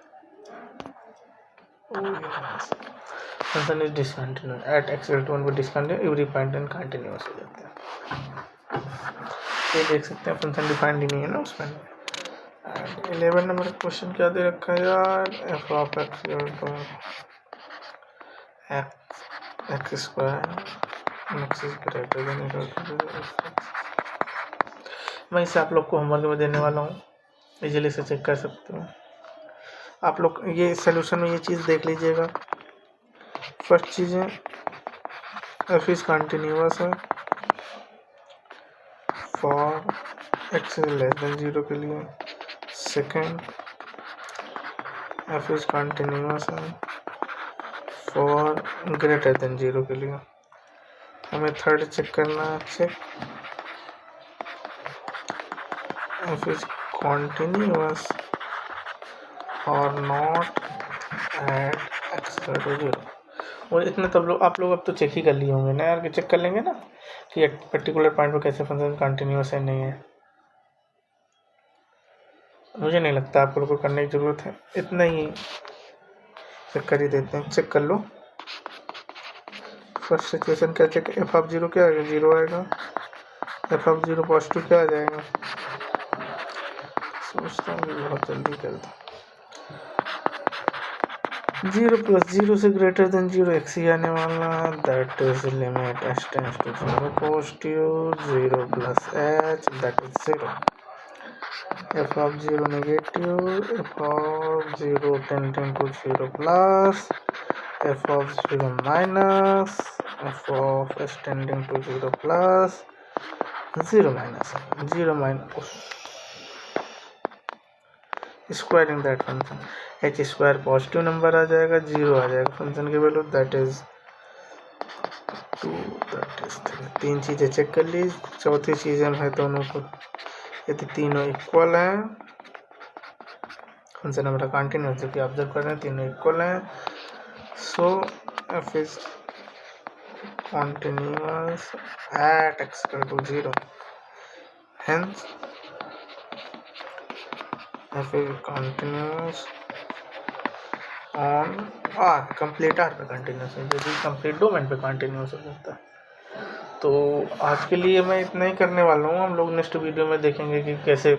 [SPEAKER 1] function is discontinuous at x equal to 1 पर discontinuous every point and continuous हो जाता है। ये देख सकते हैं फंक्शन डिफाइंड ही नहीं है ना उसमें। एंड 11 नंबर क्वेश्चन क्या दे रखा है यार f of x equal to x square x is greater than equal to मैं इसे आप लोग को होमवर्क में देने वाला हूँ, इजीली से चेक कर सकते हो आप लोग। ये सॉल्यूशन में ये चीज़ देख लीजिएगा। फर्स्ट चीज़ है एफ इज कंटिन्यूअस है for x is less than 0 के लिए। सेकंड एफ इज कंटिन्यूअस है फॉर ग्रेटर देन 0 के लिए। हमें थर्ड चेक करना है। Check f is continuous or not at x equal to 0। और इतने तब लोग आप लोग अब तो चेक ही कर लिए होंगे ना यार, कि चेक कर लेंगे ना कि एक पर्टिकुलर पॉइंट पर कैसे फंक्शन कंटिन्यूस है नहीं है। मुझे नहीं लगता आप लोग को करने की ज़रूरत है, इतना ही चेक कर ही देते हैं। चेक कर लो फर्स्ट सिचुएशन क्या चेक, एफ ऑफ जीरो क्या आएगा, जीरो आएगा, एफ ऑफ जीरो पॉजिटिव क्या आ जाएगा, सोचता हूँ बहुत जल्दी करता हूँ, जीरो प्लस जीरो से ग्रेटर देन जीरो एक्स ही आने वाला है, that is limit h tends to zero positive, zero plus h that is zero, f of zero negative, f of zero tending to zero plus, f of zero minus, f of h tending to zero plus, zero minus, zero minus squaring that function, h square positive number आ जाएगा, zero आ जाएगा function की value, that is 2, that is 3। तीन चीज़ें check कर ली, चौथी चीज़ है दोनों को, यदि तीनों इक्वल हैं, फंक्शन हमारा कंटिन्यूस जो कि ऑब्जर्व कर रहे हैं, तीनों इक्वल हैं, so f is continuous at x equal to 0, hence f is continuous on R, complete R पे कंटिन्यूस है, जो भी कंप्लीट डोमेन पे कंटिन्यूस हो सकता है। तो आज के लिए मैं इतना ही करने वाला हूँ, हम लोग नेक्स्ट वीडियो में देखेंगे कि कैसे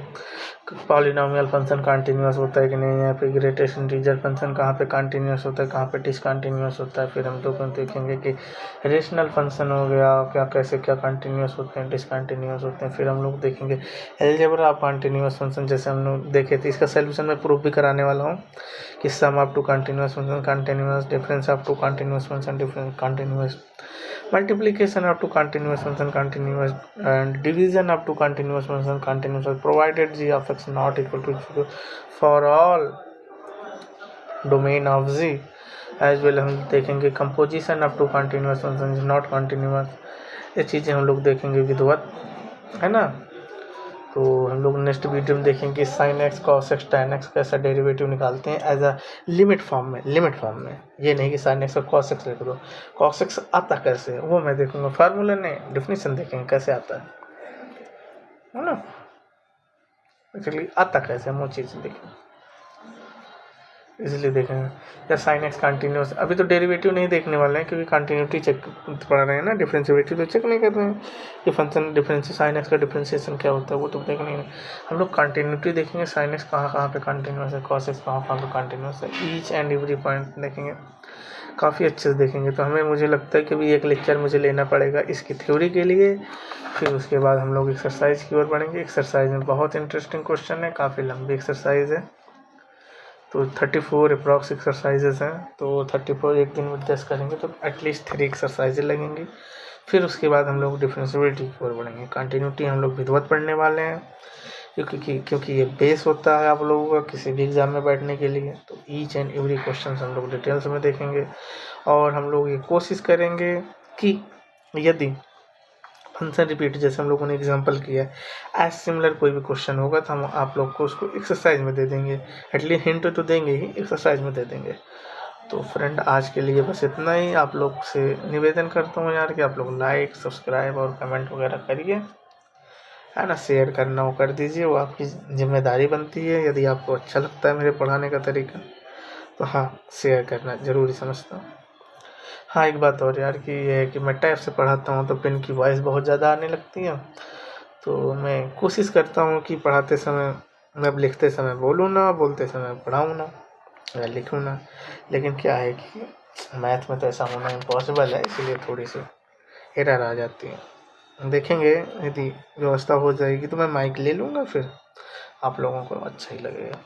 [SPEAKER 1] पॉलिनोमियल फंक्शन कंटिन्यूस होता है कि नहीं, यहाँ पे ग्रेटेस्ट इंटीजर फंक्शन कहाँ पे कंटिन्यूस होता है, कहाँ पे डिसकंटिन्यूस होता है, फिर हम लोग देखेंगे कि रेशनल फंक्शन हो गया क्या, कैसे क्या कंटिन्यूस होते हैं, डिसकंटिन्यूस होते हैं, फिर हम लोग देखेंगे अलजेब्रा ऑफ कंटिन्यूस फंक्शन जैसे हम लोग देखे थे, इसका सोल्यूशन मैं प्रूफ भी कराने वाला हूँ कि sum up to continuous function continuous, difference up to continuous function difference continuous, multiplication up to continuous function continuous, and division up to continuous function continuous, provided g of x not equal to 0 for all domain of z, as well हम देखेंगे composition up to continuous function is not continuous, ये चीज़ें हम लोग देखेंगे विधिवत, है ना। तो हम लोग नेक्स्ट वीडियो में देखेंगे sine x cos x tan x कैसा डेरिवेटिव निकालते हैं एज अ लिमिट फॉर्म में, ये नहीं कि साइन एक्स और कॉस एक्स लिख दो, कॉस एक्स आता कैसे वो मैं देखूंगा, फार्मूला नहीं डेफिनेशन देखेंगे कैसे आता है ना, एक्चुअली आता कैसे हम वो चीज़ देखेंगे, इसलिए देखेंगे या साइन एक्स कंटिन्यूस, अभी तो डेरिवेटिव नहीं देखने वाले हैं क्योंकि कंटिन्यूटी चेक पढ़ रहे हैं ना, डिफरेंशिएबिलिटी तो चेक नहीं कर रहे हैं कि फंक्शन डिफरेंशिएशन साइन एक्स का डिफरेंशिएशन क्या होता है वो तो देखना ही नहीं, हम लोग कंटिन्यूटी देखेंगे, साइन एक्स कहाँ पे कंटिन्यूस है, कॉस एक्स कहाँ पे कंटिन्यूस है, ईच एंड एवरी पॉइंट देखेंगे, काफ़ी अच्छे से देखेंगे। तो हमें मुझे लगता है कि भी एक लेक्चर मुझे लेना पड़ेगा इसकी थ्योरी के लिए, फिर उसके बाद हम लोग एक्सरसाइज की ओर बढ़ेंगे। एक्सरसाइज में बहुत इंटरेस्टिंग क्वेश्चन है, काफ़ी लंबी एक्सरसाइज है, तो 34 अप्रॉक्स एक्सरसाइजेस हैं, तो 34 एक दिन में 10 करेंगे तो एटलीस्ट 3 एक्सरसाइजेज लगेंगी, फिर उसके बाद हम लोग डिफरेंशिएबिलिटी की ओर बढ़ेंगे। कंटिन्यूटी हम लोग विधिवत पढ़ने वाले हैं क्योंकि ये बेस होता है आप लोगों का किसी भी एग्ज़ाम में बैठने के लिए, तो ईच एंड एवरी क्वेश्चन हम लोग डिटेल्स में देखेंगे और हम लोग ये कोशिश करेंगे कि यदि फंक्शन रिपीट जैसे हम लोगों ने एग्जांपल किया है एज सिमिलर कोई भी क्वेश्चन होगा तो हम आप लोग को उसको एक्सरसाइज में दे देंगे, एटलीस्ट हिंट तो देंगे ही, एक्सरसाइज में दे देंगे। तो फ्रेंड आज के लिए बस इतना ही, आप लोग से निवेदन करता हूँ यार कि आप लोग लाइक सब्सक्राइब और कमेंट वगैरह करिए, है ना, शेयर करना वो कर दीजिए, वो आपकी जिम्मेदारी बनती है। यदि आपको अच्छा लगता है मेरे पढ़ाने का तरीका तो हाँ शेयर करना ज़रूरी समझता हूँ। हाँ एक बात और यार कि ये है कि मैं टैब से पढ़ाता हूँ तो पेन की वॉइस बहुत ज़्यादा आने लगती है, तो मैं कोशिश करता हूँ कि पढ़ाते समय मैं लिखते समय बोलूँ ना, बोलते समय पढ़ाऊँ ना या लिखूँ ना, लेकिन क्या है कि मैथ में तो ऐसा होना इम्पॉसिबल है, इसीलिए थोड़ी सी एरर आ जाती है। देखेंगे यदि व्यवस्था हो जाएगी तो मैं माइक ले लूँगा, फिर आप लोगों को अच्छा ही लगेगा।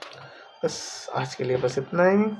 [SPEAKER 1] बस आज के लिए बस इतना ही।